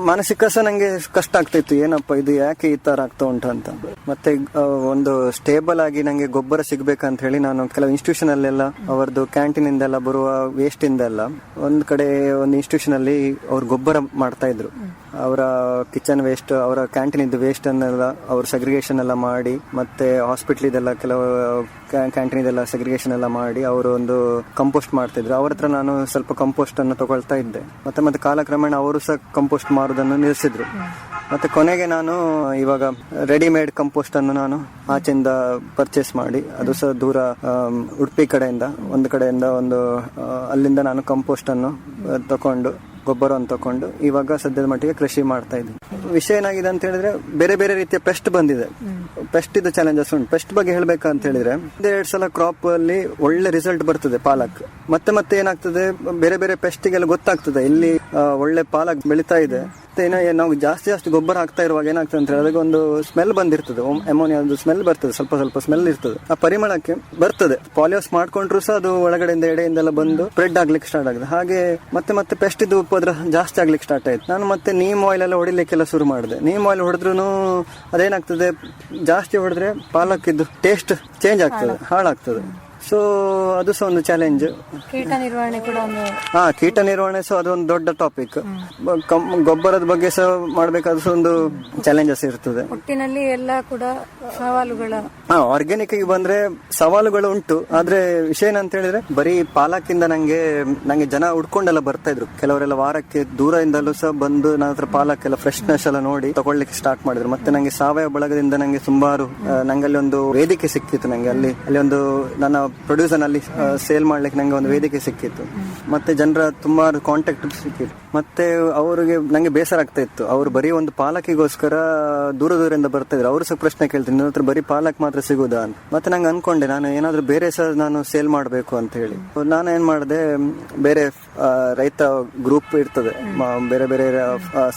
ಮಾನಸಿಕ ಸಹ ನಂಗೆ ಕಷ್ಟ ಆಗ್ತಾ ಇತ್ತು, ಏನಪ್ಪ ಇದು ಯಾಕೆ ಈ ತರ ಆಗ್ತಾ ಉಂಟು ಅಂತ. ಮತ್ತೆ ಒಂದು ಸ್ಟೇಬಲ್ ಆಗಿ ನಂಗೆ ಗೊಬ್ಬರ ಸಿಗ್ಬೇಕಂತ ಹೇಳಿ ನಾನು ಕೆಲವು ಇನ್ಸ್ಟಿಟ್ಯೂಷನ್ ಅಲ್ಲೆಲ್ಲ ಅವರದ್ದು ಕ್ಯಾಂಟೀನ್ ಇಂದೆಲ್ಲ ಬರುವ ವೇಸ್ಟ್ ಇಂದೆಲ್ಲ ಒಂದ್ ಕಡೆ ಒಂದು ಇನ್ಸ್ಟಿಟ್ಯೂಷನ್ ಅಲ್ಲಿ ಅವ್ರು ಗೊಬ್ಬರ ಮಾಡ್ತಾ ಇದ್ರು. ಅವರ ಕಿಚನ್ ವೇಸ್ಟ್, ಅವರ ಕ್ಯಾಂಟೀನ್ ಇದ್ದು ವೇಸ್ಟ್ ಅನ್ನೆಲ್ಲ ಅವ್ರು ಸೆಗ್ರಿಗೇಷನ್ ಎಲ್ಲ ಮಾಡಿ, ಮತ್ತೆ ಹಾಸ್ಪಿಟಲ್ ಇದೆಲ್ಲ ಕೆಲವು ಕ್ಯಾಂಟೀನ್ ಇದೆಲ್ಲ ಸೆಗ್ರಿಗೇಷನ್ ಎಲ್ಲ ಮಾಡಿ ಅವರು ಒಂದು ಕಂಪೋಸ್ಟ್ ಮಾಡ್ತಿದ್ರು. ಅವ್ರ ಹತ್ರ ನಾನು ಸ್ವಲ್ಪ ಕಂಪೋಸ್ಟ್ ಅನ್ನು ತಗೊಳ್ತಾ ಇದ್ದೆ. ಮತ್ತೆ ಕಾಲಕ್ರಮೇಣ ಅವರು ಸಹ ಕಂಪೋಸ್ಟ್ ಮಾರುವುದನ್ನು ನಿಲ್ಲಿಸಿದ್ರು. ಮತ್ತೆ ಕೊನೆಗೆ ನಾನು ಇವಾಗ ರೆಡಿಮೇಡ್ ಕಂಪೋಸ್ಟ್ ಅನ್ನು ನಾನು ಆಚೆಯಿಂದ ಪರ್ಚೇಸ್ ಮಾಡಿ, ಅದು ಸಹ ದೂರ ಉಡುಪಿ ಕಡೆಯಿಂದ ಒಂದು ಅಲ್ಲಿಂದ ನಾನು ಕಂಪೋಸ್ಟ್ ಅನ್ನು ತಕೊಂಡು, ಗೊಬ್ಬರವನ್ನು ತಕೊಂಡು ಇವಾಗ ಸದ್ಯದ ಮಟ್ಟಿಗೆ ಕೃಷಿ ಮಾಡ್ತಾ ಇದ್ದೀನಿ. ವಿಷಯ ಏನಾಗಿದೆ ಅಂತ ಹೇಳಿದ್ರೆ, ಬೇರೆ ಬೇರೆ ರೀತಿಯ ಪೆಸ್ಟ್ ಬಂದಿದೆ. ಪೆಸ್ಟ್ ಇದು ಚಾಲೆಂಜಸ್ ಉಂಟು. ಪೆಸ್ಟ್ ಬಗ್ಗೆ ಹೇಳ್ಬೇಕಂತ ಹೇಳಿದ್ರೆ, 2 ಸಲ ಕ್ರಾಪ್ ಅಲ್ಲಿ ಒಳ್ಳೆ ರಿಸಲ್ಟ್ ಬರ್ತದೆ ಪಾಲಕ್. ಮತ್ತೆ ಏನಾಗ್ತದೆ, ಬೇರೆ ಬೇರೆ ಪೆಸ್ಟಿಗೆಲ್ಲ ಗೊತ್ತಾಗ್ತದೆ ಇಲ್ಲಿ ಒಳ್ಳೆ ಪಾಲಕ್ ಬೆಳೀತಾ ಇದೆ. ನಾವು ಜಾಸ್ತಿ ಗೊಬ್ಬರ ಹಾಕ್ತಾ ಇರುವಾಗ ಏನಾಗ್ತದೆ ಅಂತ ಹೇಳಿದ್ರೆ, ಒಂದು ಸ್ಮೆಲ್ ಬಂದಿರ್ತದೆ, ಅಮೋನಿಯಾ ಸ್ಮೆಲ್ ಬರ್ತದೆ, ಸ್ವಲ್ಪ ಸ್ಮೆಲ್ ಇರ್ತದೆ. ಆ ಪರಿಮಳಕ್ಕೆ ಬರ್ತದೆ. ಪಾಲಿಯೋಸ್ ಮಾಡ್ಕೊಂಡ್ರು ಸಹ ಅದು ಒಳಗಡೆಯಿಂದ ಎಡೆಯಿಂದೆಲ್ಲ ಬಂದು ಸ್ಪ್ರೆಡ್ ಆಗ್ಲಿಕ್ಕೆ ಸ್ಟಾರ್ಟ್ ಆಗಿದೆ. ಹಾಗೆ ಮತ್ತೆ ಪೆಸ್ಟ್ ಇದು ಉಪದ್ರ ಜಾಸ್ತಿ ಆಗ್ಲಿಕ್ಕೆ ಸ್ಟಾರ್ಟ್ ಆಯ್ತು. ನಾನು ಮತ್ತೆ ನೀಮ್ ಆಯಿಲ್ ಎಲ್ಲ ಹೊಡಿಲಿಕ್ಕೆಲ್ಲ ಶುರು ಮಾಡಿದೆ. ನೀಮ್ ಆಯಿಲ್ ಹೊಡೆದ್ರು ಅದೇನಾಗ್ತದೆ, ಜಾಸ್ತಿ ಹೊಡೆದ್ರೆ ಪಾಲಕ್ ಇದ್ದು ಟೇಸ್ಟ್ ಚೇಂಜ್ ಆಗ್ತದೆ, ಹಾಳಾಗ್ತದೆ. ಸೊ ಅದು ಸಹ ಒಂದು ಚಾಲೆಂಜ್. ಕೀಟ ನಿರ್ವಹಣೆ ಕೂಡ ಕೀಟ ನಿರ್ವಹಣೆ ಸಹ ಅದೊಂದು ದೊಡ್ಡ ಟಾಪಿಕ್. ಗೊಬ್ಬರದ ಬಗ್ಗೆ ಸಹ ಮಾಡ್ಬೇಕಾದ್ರೂ ಒಂದು ಚಾಲೆಂಜಸ್ ಇರ್ತದೆ. ಒಟ್ಟಿನಲ್ಲಿ ಎಲ್ಲ ಕೂಡ ಸವಾಲುಗಳ. ಆರ್ಗ್ಯಾನಿಕ್ ಗೆ ಬಂದ್ರೆ ಸವಾಲುಗಳು ಉಂಟು. ಆದ್ರೆ ವಿಷಯ ಏನಂತ ಹೇಳಿದ್ರೆ, ಬರೀ ಪಾಲಕ್ಕಿಂದ ನಂಗೆ ಜನ ಹುಡ್ಕೊಂಡೆಲ್ಲ ಬರ್ತಾ ಇದ್ರು. ಕೆಲವರೆಲ್ಲ ವಾರಕ್ಕೆ ದೂರದಿಂದಲೂ ಸಹ ಬಂದು ನನ್ನ ಹತ್ರ ಪಾಲಕ್ ಎಲ್ಲ ಫ್ರೆಶ್ನೆಸ್ ಎಲ್ಲ ನೋಡಿ ತಗೊಳ್ಳಿಕ್ಕೆ ಸ್ಟಾರ್ಟ್ ಮಾಡಿದ್ರು. ಮತ್ತೆ ನಂಗೆ ಸಾವಯವ ಬಳಗದಿಂದ ನಂಗೆ ಸುಮಾರು ನಂಗಲ್ಲಿ ಒಂದು ವೇದಿಕೆ ಸಿಕ್ಕಿತ್ತು. ನಂಗೆ ಅಲ್ಲಿ ಒಂದು ನನ್ನ ಪ್ರೊಡ್ಯೂಸರ್ ನಲ್ಲಿ ಸೇಲ್ ಮಾಡ್ಲಿಕ್ಕೆ ನಂಗೆ ಒಂದು ವೇದಿಕೆ ಸಿಕ್ಕಿತ್ತು. ಮತ್ತೆ ಜನರ ತುಂಬಾ ಕಾಂಟ್ಯಾಕ್ಟ್ ಸಿಕ್ಕಿತ್ತು. ಮತ್ತೆ ಅವರಿಗೆ ನಂಗೆ ಬೇಸರ ಆಗ್ತಾ ಇತ್ತು, ಅವ್ರು ಬರೀ ಒಂದು ಪಾಲಕಿಗೋಸ್ಕರ ದೂರದಿಂದ ಬರ್ತಾ ಇದ್ರು. ಅವರು ಸಹ ಪ್ರಶ್ನೆ ಕೇಳ್ತೀನಿ, ನನ್ನ ಹತ್ರ ಬರೀ ಪಾಲಕ್ ಮಾತ್ರ ಸಿಗುದಾ ಅಂತ. ಮತ್ತೆ ನಂಗೆ ಅನ್ಕೊಂಡೆ, ನಾನು ಏನಾದ್ರು ಬೇರೆ ಸಹ ನಾನು ಸೇಲ್ ಮಾಡಬೇಕು ಅಂತ ಹೇಳಿ. ನಾನು ಏನ್ ಮಾಡಿದೆ, ಬೇರೆ ರೈತ ಗ್ರೂಪ್ ಇರ್ತದೆ, ಬೇರೆ ಬೇರೆ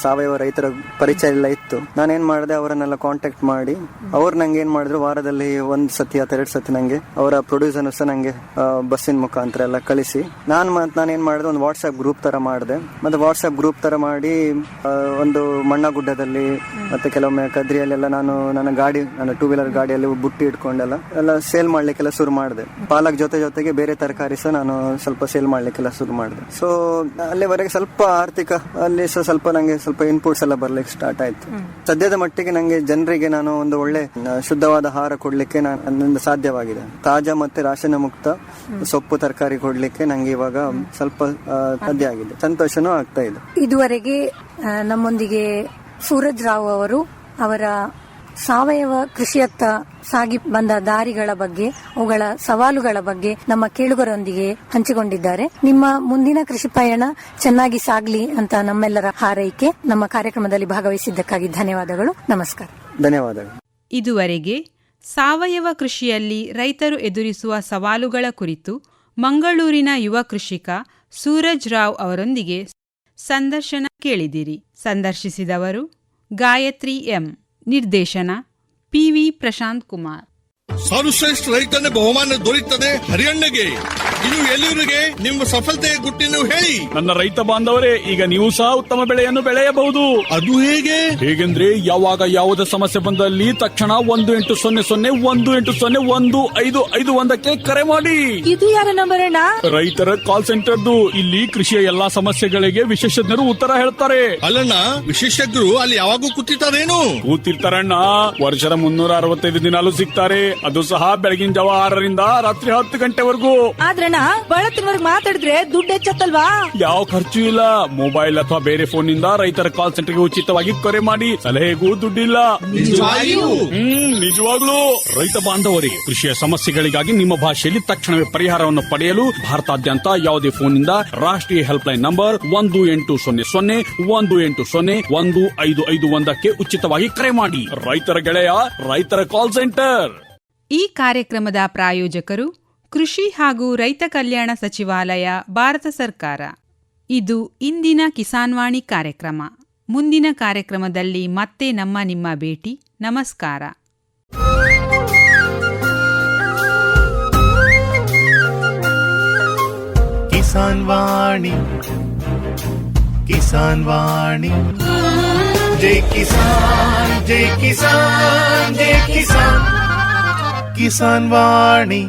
ಸಾವಯವ ರೈತರ ಪರಿಚಯ ಎಲ್ಲ ಇತ್ತು. ನಾನೇನ್ ಮಾಡಿದೆ, ಅವರನ್ನೆಲ್ಲ ಕಾಂಟ್ಯಾಕ್ಟ್ ಮಾಡಿ ಅವ್ರು ನಂಗೆ ಏನ್ ಮಾಡಿದ್ರು, ವಾರದಲ್ಲಿ 1 ಸತಿ ಅಥವಾ 2 ಸತಿ ನಂಗೆ ಅವರ ಪ್ರೊಡ್ಯೂಸರ್ ಸಹ ನಂಗೆ ಬಸ್ಸಿನ ಮುಖಾಂತರ ಎಲ್ಲ ಕಳಿಸಿ, ನಾನೇನ್ ಮಾಡಿದೆ, ಒಂದು ವಾಟ್ಸ್ಆಪ್ ಗ್ರೂಪ್ ತರ ಮಾಡಿದೆ. ಮತ್ತೆ ವಾಟ್ಸ್ಆಪ್ ಗ್ರೂಪ್ ತರ ಮಾಡಿ ಒಂದು ಮಣ್ಣಗುಡ್ಡದಲ್ಲಿ ಮತ್ತೆ ಕೆಲವೊಮ್ಮೆ ಕದ್ರಿಯಲ್ಲೆಲ್ಲ ನಾನು ನನ್ನ 2 ವೀಲರ್ ಗಾಡಿಯಲ್ಲಿ ಬುಟ್ಟಿ ಇಟ್ಕೊಂಡೆಲ್ಲ ಸೇಲ್ ಮಾಡ್ಲಿಕ್ಕೆಲ್ಲ ಶುರು ಮಾಡಿದೆ. ಪಾಲಕ್ ಜೊತೆಗೆ ಬೇರೆ ತರಕಾರಿ ಸಹ ನಾನು ಸ್ವಲ್ಪ ಸೇಲ್ ಮಾಡ್ಲಿಕ್ಕೆಲ್ಲ ಶುರು ಮಾಡಿದೆ. ಸೊ ಅಲ್ಲಿವರೆಗೆ ಸ್ವಲ್ಪ ಆರ್ಥಿಕ ಅಲ್ಲಿ ಸಹ ನಂಗೆ ಸ್ವಲ್ಪ ಇನ್ಪುಟ್ಸ್ ಎಲ್ಲ ಬರ್ಲಿಕ್ಕೆ ಸ್ಟಾರ್ಟ್ ಆಯ್ತು. ಸದ್ಯದ ಮಟ್ಟಿಗೆ ನಂಗೆ ಜನರಿಗೆ ನಾನು ಒಂದು ಒಳ್ಳೆ ಶುದ್ಧವಾದ ಆಹಾರ ಕೊಡ್ಲಿಕ್ಕೆ ನನ್ನಿಂದ ಸಾಧ್ಯವಾಗಿದೆ. ತಾಜಾ ಮತ್ತೆ ರಾಸಾಯನ ಮುಕ್ತ ಸೊಪ್ಪು ತರಕಾರಿ ಕೊಡ್ಲಿಕ್ಕೆ ನಂಗೆ ಇವಾಗ ಸ್ವಲ್ಪ ಸಾಧ್ಯ ಆಗಿದೆ. ಸಂತೋಷನೂ ಆಗ್ತಾ ಇದೆ. ಇದುವರೆಗೆ ನಮ್ಮೊಂದಿಗೆ ಸೂರಜ್ ರಾವ್ ಅವರು ಅವರ ಸಾವಯವ ಕೃಷಿಯತ್ತ ಸಾಗಿ ಬಂದ ದಾರಿಗಳ ಬಗ್ಗೆ, ಅವುಗಳ ಸವಾಲುಗಳ ಬಗ್ಗೆ ನಮ್ಮ ಕೇಳುಗರೊಂದಿಗೆ ಹಂಚಿಕೊಂಡಿದ್ದಾರೆ. ನಿಮ್ಮ ಮುಂದಿನ ಕೃಷಿ ಪಯಣ ಚೆನ್ನಾಗಿ ಸಾಗ್ಲಿ ಅಂತ ನಮ್ಮೆಲ್ಲರ ಹಾರೈಕೆ. ನಮ್ಮ ಕಾರ್ಯಕ್ರಮದಲ್ಲಿ ಭಾಗವಹಿಸಿದ್ದಕ್ಕಾಗಿ ಧನ್ಯವಾದಗಳು. ನಮಸ್ಕಾರ. ಧನ್ಯವಾದಗಳು. ಇದುವರೆಗೆ ಸಾವಯವ ಕೃಷಿಯಲ್ಲಿ ರೈತರು ಎದುರಿಸುವ ಸವಾಲುಗಳ ಕುರಿತು ಮಂಗಳೂರಿನ ಯುವ ಕೃಷಿಕ ಸೂರಜ್ ರಾವ್ ಅವರೊಂದಿಗೆ ಸಂದರ್ಶನ ಕೇಳಿದಿರಿ. ಸಂದರ್ಶಿಸಿದವರು ಗಾಯತ್ರಿ ಎಂ. ನಿರ್ದೇಶನ ಪಿವಿ ಪ್ರಶಾಂತ್ ಕುಮಾರ್. ಸರ್ವಶ್ರೇಷ್ಠ ರೈತನ ಬಹುಮಾನ ದೊರೆಯುತ್ತದೆ ಹರಿಯಣ್ಣಗೆ. ಇನ್ನು ಎಲ್ಲರಿಗೆ ನಿಮ್ಮ ಸಫಲತೆಯ ಗುಟ್ಟಿನ ಹೇಳಿ. ನನ್ನ ರೈತ ಬಾಂಧವರೇ, ಈಗ ನೀವು ಸಹ ಉತ್ತಮ ಬೆಳೆಯನ್ನು ಬೆಳೆಯಬಹುದು. ಅದು ಹೇಗೆ? ಹೇಗೆಂದ್ರೆ ಯಾವಾಗ ಯಾವುದೇ ಸಮಸ್ಯೆ ಬಂದಲ್ಲಿ ತಕ್ಷಣ 1-800-1801-555 ಕರೆ ಮಾಡಿ. ಇದು ಯಾರ ನಂಬರ್ ಅಣ್ಣ? ರೈತರ ಕಾಲ್ ಸೆಂಟರ್ದು. ಇಲ್ಲಿ ಕೃಷಿಯ ಎಲ್ಲಾ ಸಮಸ್ಯೆಗಳಿಗೆ ವಿಶೇಷಜ್ಞರು ಉತ್ತರ ಹೇಳ್ತಾರೆ. ಅಲ್ಲಣ್ಣ, ವಿಶೇಷಜ್ಞರು ಅಲ್ಲಿ ಯಾವಾಗೂ ಕೂತಿರ್ತಾರೇನು? ಕೂತಿರ್ತಾರಣ್ಣ. ವರ್ಷದ 365 ದಿನಾಲೂ ಸಿಗ್ತಾರೆ. ಅದು ಸಹ ಬೆಳಗಿನ ಜಾವ 6ರಿಂದ ರಾತ್ರಿ 10 ಗಂಟೆವರೆಗೂ. ಆದ್ರಣ್ಣ, ಬಳತ್ತಿನವರೆಗೆ ಮಾತಾಡಿದ್ರೆ ದುಡ್ಡು ಹೆಚ್ಚತ್ತಲ್ವಾ? ಯಾವ ಖರ್ಚು ಇಲ್ಲ. ಮೊಬೈಲ್ ಅಥವಾ ಬೇರೆ ಫೋನ್ ನಿಂದ ರೈತರ ಕಾಲ್ ಸೆಂಟರ್ಗೆ ಉಚಿತವಾಗಿ ಕರೆ ಮಾಡಿ. ಸಲಹೆಗೂ ದುಡ್ಡಿಲ್ಲ. ನಿಜವಾಗ್ಲೂ. ರೈತ ಬಾಂಧವರೇ, ಕೃಷಿಯ ಸಮಸ್ಯೆಗಳಿಗಾಗಿ ನಿಮ್ಮ ಭಾಷೆಯಲ್ಲಿ ತಕ್ಷಣವೇ ಪರಿಹಾರವನ್ನು ಪಡೆಯಲು ಭಾರತಾದ್ಯಂತ ಯಾವುದೇ ಫೋನ್ ನಿಂದ ರಾಷ್ಟ್ರೀಯ ಹೆಲ್ಪ್ ಲೈನ್ ನಂಬರ್ 1-800-11800-1551 ಉಚಿತವಾಗಿ ಕರೆ ಮಾಡಿ. ರೈತರ ಗೆಳೆಯ, ರೈತರ ಕಾಲ್ ಸೆಂಟರ್. ಈ ಕಾರ್ಯಕ್ರಮದ ಪ್ರಾಯೋಜಕರು ಕೃಷಿ ಹಾಗೂ ರೈತ ಕಲ್ಯಾಣ ಸಚಿವಾಲಯ, ಭಾರತ ಸರ್ಕಾರ. ಇದು ಇಂದಿನ ಕಿಸಾನ್ವಾಣಿ ಕಾರ್ಯಕ್ರಮ. ಮುಂದಿನ ಕಾರ್ಯಕ್ರಮದಲ್ಲಿ ಮತ್ತೆ ನಿಮ್ಮ ಭೇಟಿ. ನಮಸ್ಕಾರ. ಕಿಸಾನ್ ವಾಣಿ, ಕಿಸಾನ್ ವಾಣಿ, ಜೈ ಕಿಸಾನ್, ಜೈ ಕಿಸಾನ್, ಜೈ ಕಿಸಾನ್, ಕಿಸಾನ್ ವಾಣಿ.